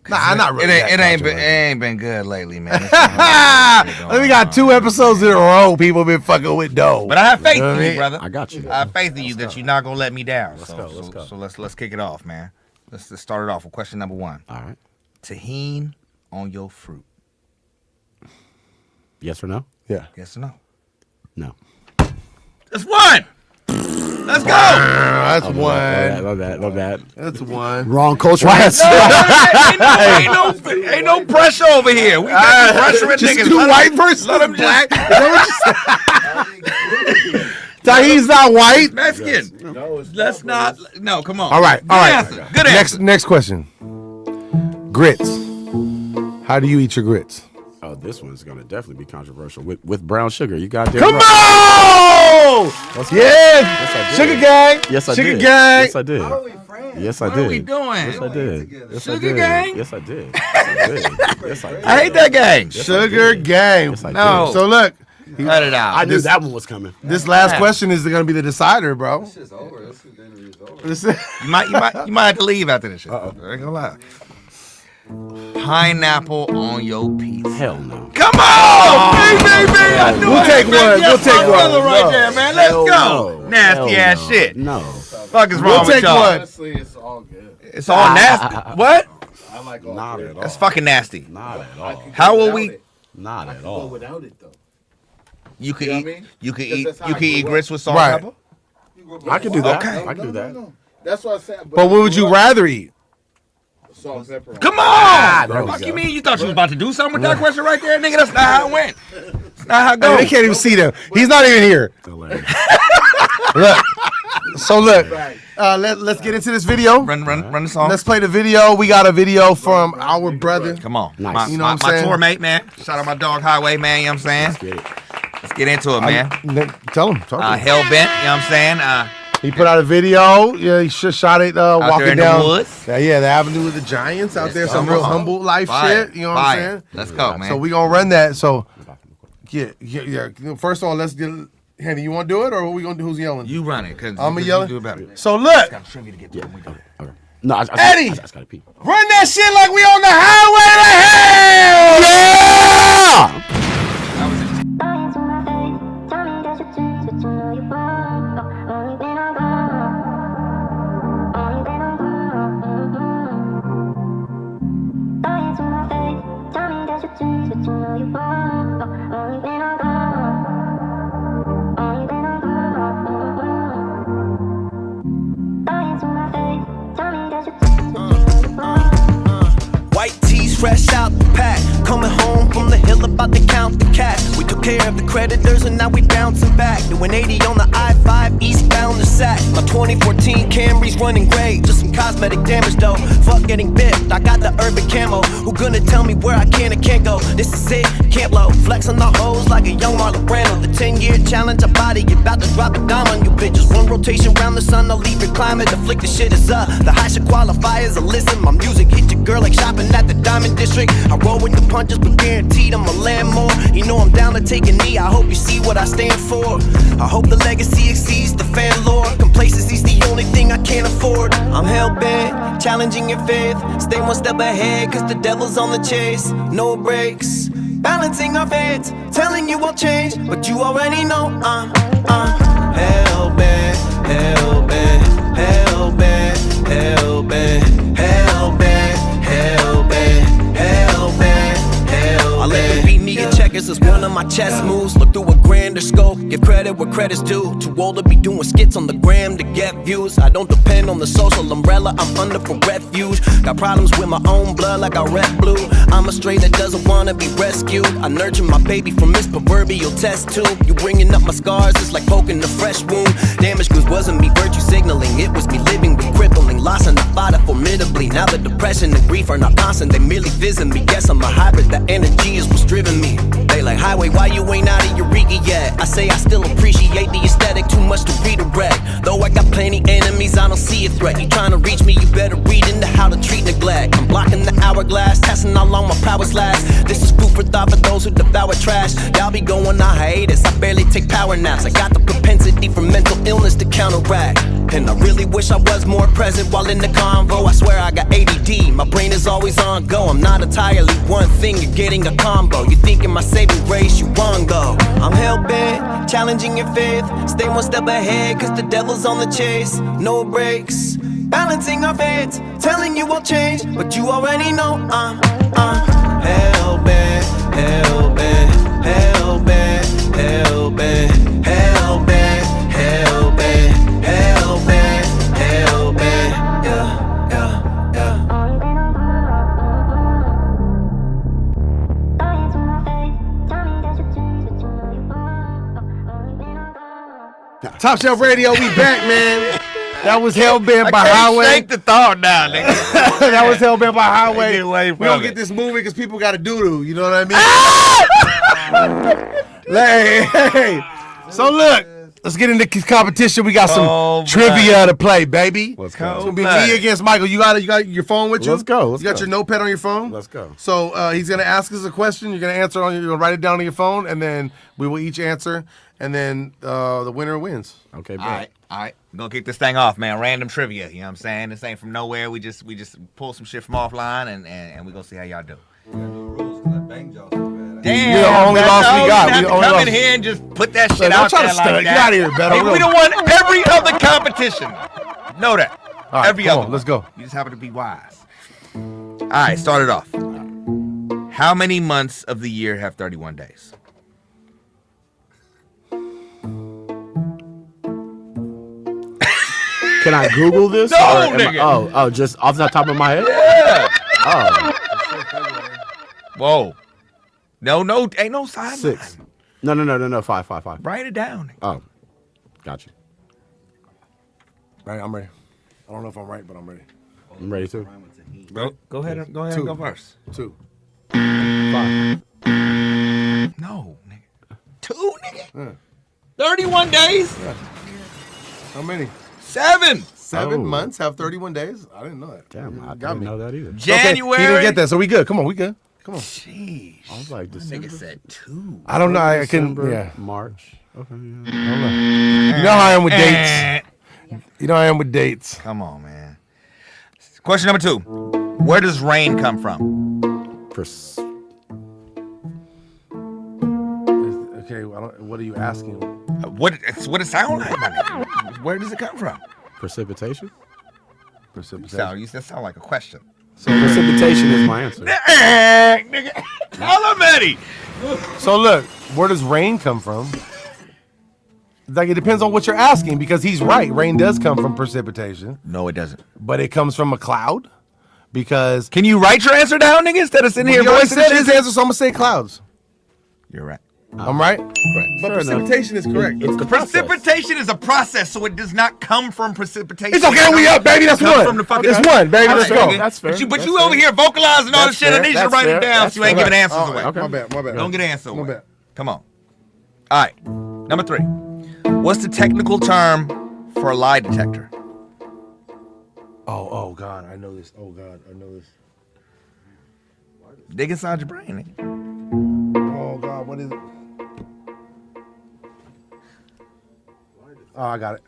Nah, not really. It ain't been good lately, man. We got 2 episodes in a row. People been fucking with dough. But I have faith You know what in I you, mean? brother. I got you. I have faith in you that you're not gonna let me down. Let's go, let's go. So let's kick it off, man. Let's start it off with question number 1. All right. Tahini on your fruit. Yes or no? Yeah. Yes or no? No. That's 1. Let's go. That's one. My bad. That's one. Wrong culture. Ain't no pressure over here. We got pressuring Just niggas. 2 Let white 'em- versus let 'em black. just- Is that what you said? Tahini's not white. Mexican. Let's not. No, come on. All right. Good All right. answer. Good answer. Next question. Grits. How do you eat your grits? Oh, this one's gonna definitely be controversial with brown sugar. You got Come on! Yeah. Sugar gang. Yes, I Sugar did. gang. Yes, I did. Yes, I What did. are we doing? Yes, I did. Yes, I Sugar did. gang? Yes, I did. Yes, I did. Yes, I did. I hate that gang. Sugar gang. Yes, I No. did. So look, Cut it out. I knew that one was coming. this last question is going to be the decider, bro. This is over. This interview is over. This is- You might have to leave after this shit. I ain't gonna lie. Pineapple on your pizza. Hell no. Come on, baby. I knew We'll it. take one. That's We'll take my brother one. right No. there, man. Let's Hell go. no. Nasty Hell ass no. shit. No. Fuck is wrong We'll with take y'all? one. Honestly, it's all good. It's all nasty. What? I like all Not three. at all. That's fucking nasty. Not at all. How will we? Not at Go all. without it though. You could You know eat. what I mean? You could Because eat. that's how You I could eat grew grits up. with salt Right. and pepper. I can do that. Okay. I can do that. No. That's what I said. But what would you rather eat? Salt and pepper. Come on! there we Fuck go. you mean? You thought you was about to do something with that question right there, nigga? That's not how it went. That's not how it Hey, goes. they can't even see them. He's not even here. Hilarious. Look. So look, let's get into this video. Run the song. Let's play the video. We got a video from our brother. Come on. Nice. My, You know my, what I'm my saying? tour mate, man. Shout out my dog Highway, man. You know what I'm saying? Get it. Let's get into it, man. Tell him. Talk to him. Hellbent, you know what I'm saying? He put out a video. Yeah, he shot it there walking in the down. woods. Yeah, the Avenue of the Giants out there. Some real humble life Fire. shit. You know what I'm Fire. saying? Let's go, man. So we gonna run that. So yeah. First of all, let's get. Henny, you want to do it, or are we gonna do? Who's yelling? You run it, cause I'ma you yell it? do it better. So look, Got a trivia to get to when we do it. Okay. No, I Eddie! just gotta pee. run that shit like we on the highway to hell. Yeah! White tees fresh out the pack. Coming home from the hill about to count the cash. We took care of the creditors and now we bouncing back. Doing 80 on the I-5 eastbound to Sac. My 2014 Camry's running gray. Just some cosmetic damage though. Fuck getting bit. I got the urban camo. Who gonna tell me where I can and can't go? This is it. Can't blow. Flex on the hoes like a young Marlon Brando. The 10-year challenge, I body. You about to drop a dime on you bitches. One rotation round the sun, I'll leave it climbing. The flick, the shit is up. The high should qualify as a listen. My music hit your girl like shopping at the Diamond District. I roll with the punches, but guaranteed I'ma land more. You know I'm down to take a knee. I hope you see what I stand for. I hope the legacy exceeds the fan lore. Complacency's the only thing I can't afford. I'm hell bent, challenging your faith. Stay one step ahead, cause the devil's on the chase. No breaks, balancing our fates. Telling you won't change, but you already know. Hell bent, hell bent, hell bent, hell bent, hell bent, hell bent, hell bent, hell bent. I let the beat me in checkers as one of my chess moves. Look through a grander scope, give credit where credit's due. Too old to be doing skits on the gram to get views. I don't depend on the social umbrella, I'm under for refuge. Got problems with my own blood like I red blue. I'm a stray that doesn't wanna be rescued. I nurture my baby from this proverbial test tube. You bringing up my scars, it's like poking a fresh wound. Damaged goods wasn't me virtue signaling, it was me living with crippling loss, and I fought it formidably. Now the depression and grief are not constant, they merely visit me. Guess I'm a hybrid, that energy is what's driven me. They like, highway, why you ain't out of Eureka yet? I say I still appreciate the aesthetic, too much to redirect. Though I got plenty enemies, I don't see a threat. You trying to reach me, you better read into how to treat neglect. I'm blocking the hourglass, testing how long my prowess lasts. This is food for thought for those who devour trash. Y'all be going on hiatus, I barely take power naps. I got the propensity for mental illness to counteract. And I really wish I was more present while in the convo. I swear I got ADD, my brain is always on go. I'm not entirely one thing, you're getting a combo. You thinking my saving grace, you wrong though. I'm hell-bent, challenging your faith. Stay one step ahead, cause the devil's on the chase. No breaks, balancing our fates. Telling you won't change, but you already know. Hell-bent, hell-bent, hell-bent, hell-bent, hell-bent, hell-bent, hell-bent, hell-bent, yeah, yeah, yeah. Top Shelf Radio, we back, man. That was Hellbent by Highway. Shake the thought down, nigga. That was Hellbent by Highway. Get away We from don't it. get this movie because people got to doo-doo. You know what I mean? hey. So look, let's get into competition. We got some trivia to play, baby. Let's go. It's gonna be me against Michael. You got your phone with you? Let's go. You got your notepad on your phone? Let's go. So he's gonna ask us a question. You're gonna answer you're gonna write it down on your phone, and then we will each answer, and then the winner wins. Okay, All right. We're gonna kick this thing off, man. Random trivia. You know what I'm saying? This ain't from nowhere. We just pull some shit from offline and we gonna see how y'all do. Damn, We're the only loss we got. You have We the to only come loss. in here and just put that shit Don't out try there to like stunt. that. Get out of here, Beto. Hey, we done won every other competition. Know that. All right, every come other on, let's one. go. You just happen to be wise. All right, start it off. How many months of the year have 31 days? Can I Google this? No, or am I- nigga. just off the top of my head? Yeah. Oh, Whoa. No, ain't no sign. 6. No. 5. Write it down. Oh, got you. Right, I'm ready. I don't know if I'm right, but I'm ready. I'm ready too. Go ahead and go first. 2. 5. No, nigga. 2, nigga. 31 days? How many? 7. 7 Oh. months have 31 days? I didn't know that. Damn, I got didn't me. know that either. January. Okay, he didn't get that, so we good. Come on, we good. Come on. Jeez. I was like, December, Nigga said 2. I don't know. I couldn't. December, Yeah. March. Okay. Yeah. I don't know. You know how I am with dates. You know how I am with dates. Come on, man. Question number 2. Where does rain come from? Okay, what are you asking? It's what it sounds like, my nigga. Where does it come from? Precipitation. Precipitation. That sound like a question. So precipitation is my answer. Nigga. Elementary. So look, where does rain come from? Like it depends on what you're asking because he's right. Rain does come from precipitation, No, it doesn't. but it comes from a cloud because Can you write your answer down, nigga, instead of sitting here he already voicing said shit? his answer, so I'm gonna say clouds. You're right. I'm right. But precipitation is correct. It's the process. Precipitation is a process, so it does not come from precipitation. It's okay. We up, baby. That's It comes one. from the fucking- It's one, baby. Let's Alright, go. nigga. That's fair. But you That's over fair. here vocalizing all That's this shit. I fair. need you to That's write it fair. down That's so you ain't fair. giving answers Oh, away. okay. My bad. Don't get an answer My away. bad. Come on. All right. Number 3. What's the technical term for a lie detector? Oh God, I know this. Oh God, I know this. Dig inside your brain, nigga. Oh God, what is it? Oh, I got it.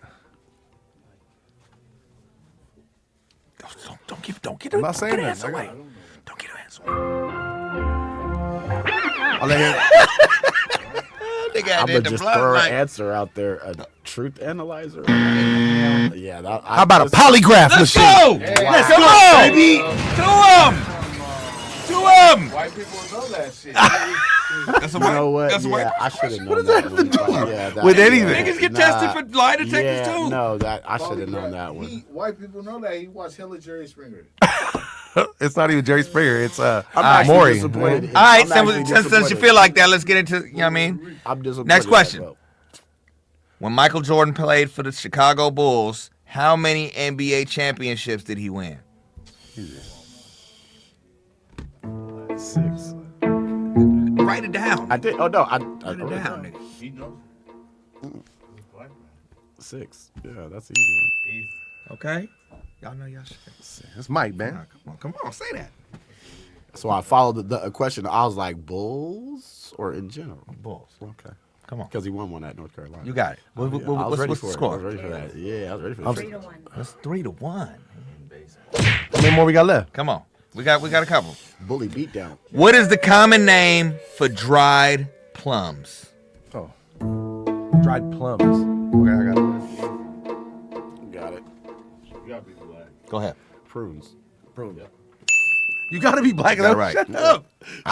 Don't Don't get. I'm not saying that. Answer away. Don't get an answer away. I'll let him. I'm gonna just throw an answer out there. A truth analyzer. Yeah. How about a polygraph Let's machine? go. Let's go, baby. To him. White people know that shit. That's You know what? That's Yeah, white. I should have known that one. Yeah, With anything? Niggas get tested for lie detectors yeah, too. No, that I should have known that one. White people know that. He watched hella Jerry Springer. It's not even Jerry Springer. It's actually Maury. disappointed. All right, I'm actually since you disappointed. feel like that, let's get into. You know what I mean? I'm disappointed. Next in question. that vote. When Michael Jordan played for the Chicago Bulls, how many NBA championships did he win? 6. Write it down. I did. Oh no, I Write it down, nigga. He knows. 6. Yeah, that's an easy one. Okay. Y'all know y'all shit. It's Mike, man. Come on, say that. So I followed the question. I was like, Bulls or in general? Bulls. Okay. Come on. Because he won one at North Carolina. You got it. Yeah, I was ready What's for the it. score? I was ready for that. Yeah, I was ready for that. 3-1. That's 3-1. How many more we got left? Come on. We got a couple. Bully beatdown. What is the common name for dried plums? Oh, dried plums. Okay, I got it. Got it. You gotta be black. Go ahead. Prunes. Prunes. You gotta be black. Got it right. Shut up.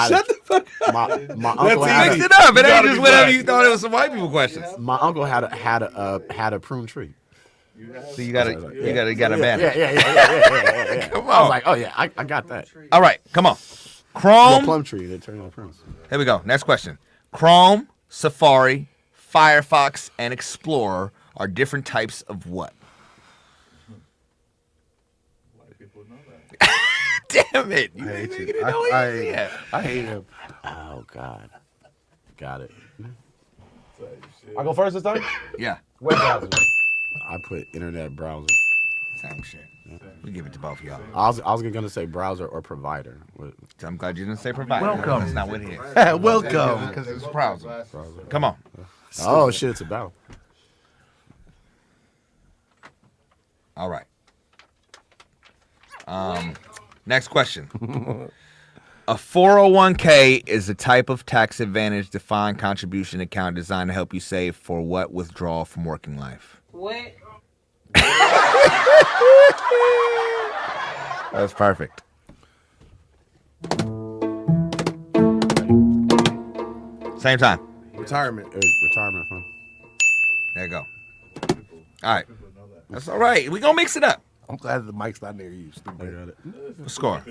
Shut the fuck up. My uncle had Mix a, it up. It ain't gotta just be whatever black. you thought it was some white people questions. my uncle had a prune tree. So you got a advantage. Yeah. Come I was on. like, oh yeah, I got that. All right, come on. A Chrome. plum tree. They turned into prunes. Here we go. Next question. Chrome, Safari, Firefox, and Explorer are different types of what? White people know that. Damn it. You I hate didn't you. even know I hate him. Oh God. Got it. I go first this time. Yeah. Web browser. I put internet browser. Same shit. We give it to both of y'all. I was gonna say browser or provider. What- I'm glad you didn't say provider. Welcome. That's not what it is. Welcome. Because it's browser. Come on. Oh shit, it's a battle. All right. Next question. A 401k is a type of tax advantage defined contribution account designed to help you save for what withdrawal from working life? What? That's perfect. Same time. Retirement. Retirement fund. There you go. All right. That's all right. We're going to mix it up. I'm glad the mic's not near you. I Stupid. got it. Score.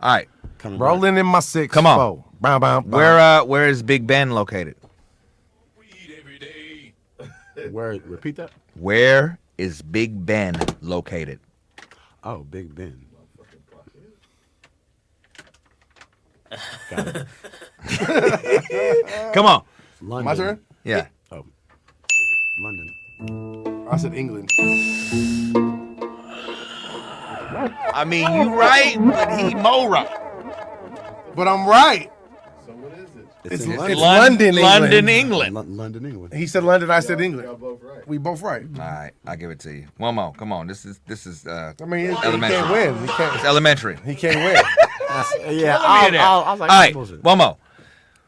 All right. Coming Rolling in my 6. Come on. 4. Bow, bow, bow. Where is Big Ben located? back. Where? Repeat that. Where is Big Ben located? Oh, Big Ben. Got it. Come on. London. My turn? Yeah. Oh. London. I said England. I mean, you right, but he more right. But I'm right. So what is it? It's It's in London. London, London, England. England. London, England. He said London. I said Y'all England. both right. We both right. All right, I'll give it to you. One more. Come on. This is I mean, he Elementary. can't win. He it's can't. elementary. He can't win. Yeah, Let me hear that. I was like, All right, bullshit. one more.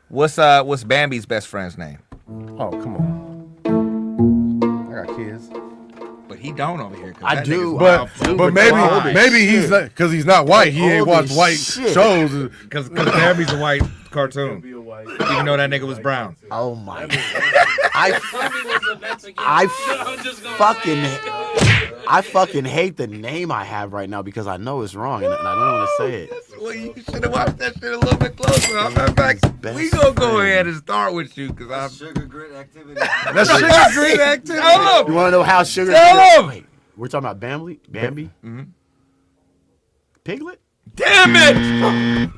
What's Bambi's best friend's name? Oh, come on. I got kids. But he don't over here. I do. But but maybe he's because he's not white. He ain't Holy watched white shit. shows. because Bambi's a white cartoon, Be a white. even though that nigga was brown. Oh my! I fucking hate the name I have right now because I know it's wrong and I don't want to say it. Well, you should have watched that shit a little bit closer. I'm back. Best We gonna go friend. ahead and start with you because I'm. Sugar grit activity. That's sugar green activity. Tell You him. want to know how sugar? Tell him. Wait, we're talking about Bambi. Mm-hmm. Piglet. Damn it!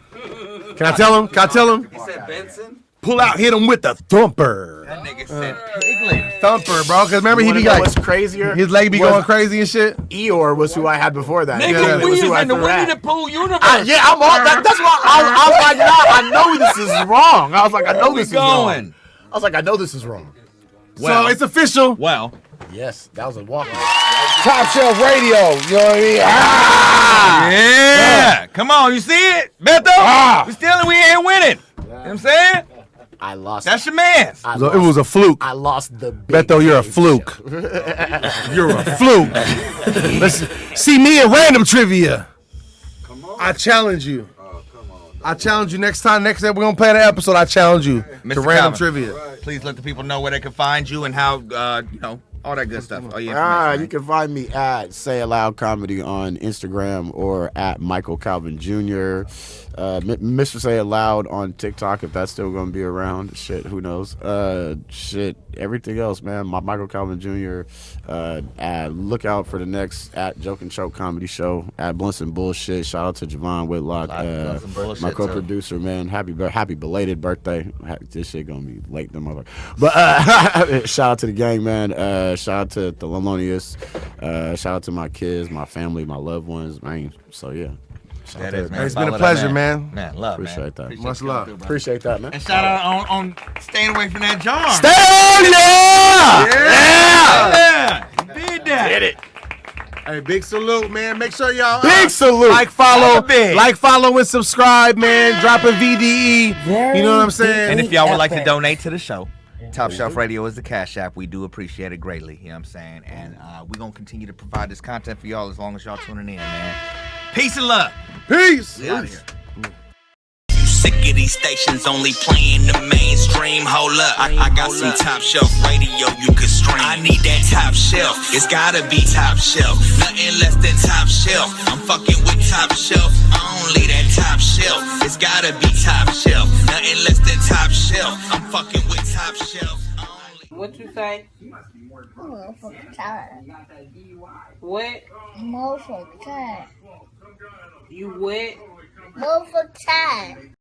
Can I tell him? Can I tell him? He said Benson. Pull out, hit him with the thumper. That nigga said piglet. Thumper, bro. Because remember, You he wanna be know like, what's crazier? his leg be Was- going crazy and shit. Eeyore was who I had before that. Nigga, Yeah, we was is who I in the threw Winnie at. the Pooh universe. Yeah, I'm all that. That's why I was like, nah, I know this is wrong. I was like, I know Where we this is wrong. going? I was like, I know this is wrong. So it's official. Well, Yes, that was a walk. Top Shelf Radio. You know what I mean? Yeah. Come on, you see it? Beto? We stealing, we ain't here winning. You know what I'm saying? I lost. That's your man's. It was a fluke. I lost the big Beto, you're a game. fluke. You're a fluke. Let's see me in random trivia. I challenge you. I challenge you next time we're gonna play the episode. I challenge you to Mr. random Calvin, trivia. Please let the people know where they can find you and how, all that good stuff. Oh, yeah. You can find me at Say It Loud Comedy on Instagram or at Michael Calvin Jr. Mr. Say It Loud on TikTok, if that's still going to be around. Shit, who knows? Everything else, man. My Michael Calvin Jr. Look out for the next at Joke and Choke comedy show at Blunts and Bullshit. Shout out to Javon Whitlock, my co-producer, man. Happy belated birthday. This shit going to be late, them mother. But shout out to the gang, man. Shout out to Thelonious. Shout out to my kids, my family, my loved ones, man. So yeah. That is, man. It's been a pleasure, man. Man, love, Appreciate man. that. Much love. Appreciate that, man. And shout out on staying away from that jar. Yeah! Yeah! You did that. Did it. Hey, big salute, man. Make sure y'all Big salute. like, follow, Big. and subscribe, man. Drop a VDE. You know what I'm saying? And if y'all would like to donate to the show, Top Shelf Radio is the Cash App. We do appreciate it greatly. You know what I'm saying? And we're going to continue to provide this content for y'all as long as y'all tuning in, man. Peace and love. Peace. We out of here. You sick of these stations only playing the mainstream? Hold up, I got some top shelf radio you can stream. I need that top shelf, it's gotta be top shelf. Nothing less than top shelf. I'm fucking with top shelf, only that top shelf. It's gotta be top shelf. Nothing less than top shelf. I'm fucking with top shelf. What you say? Motherfucker tired. What? Motherfucker tired. You what? Motherfucker tired.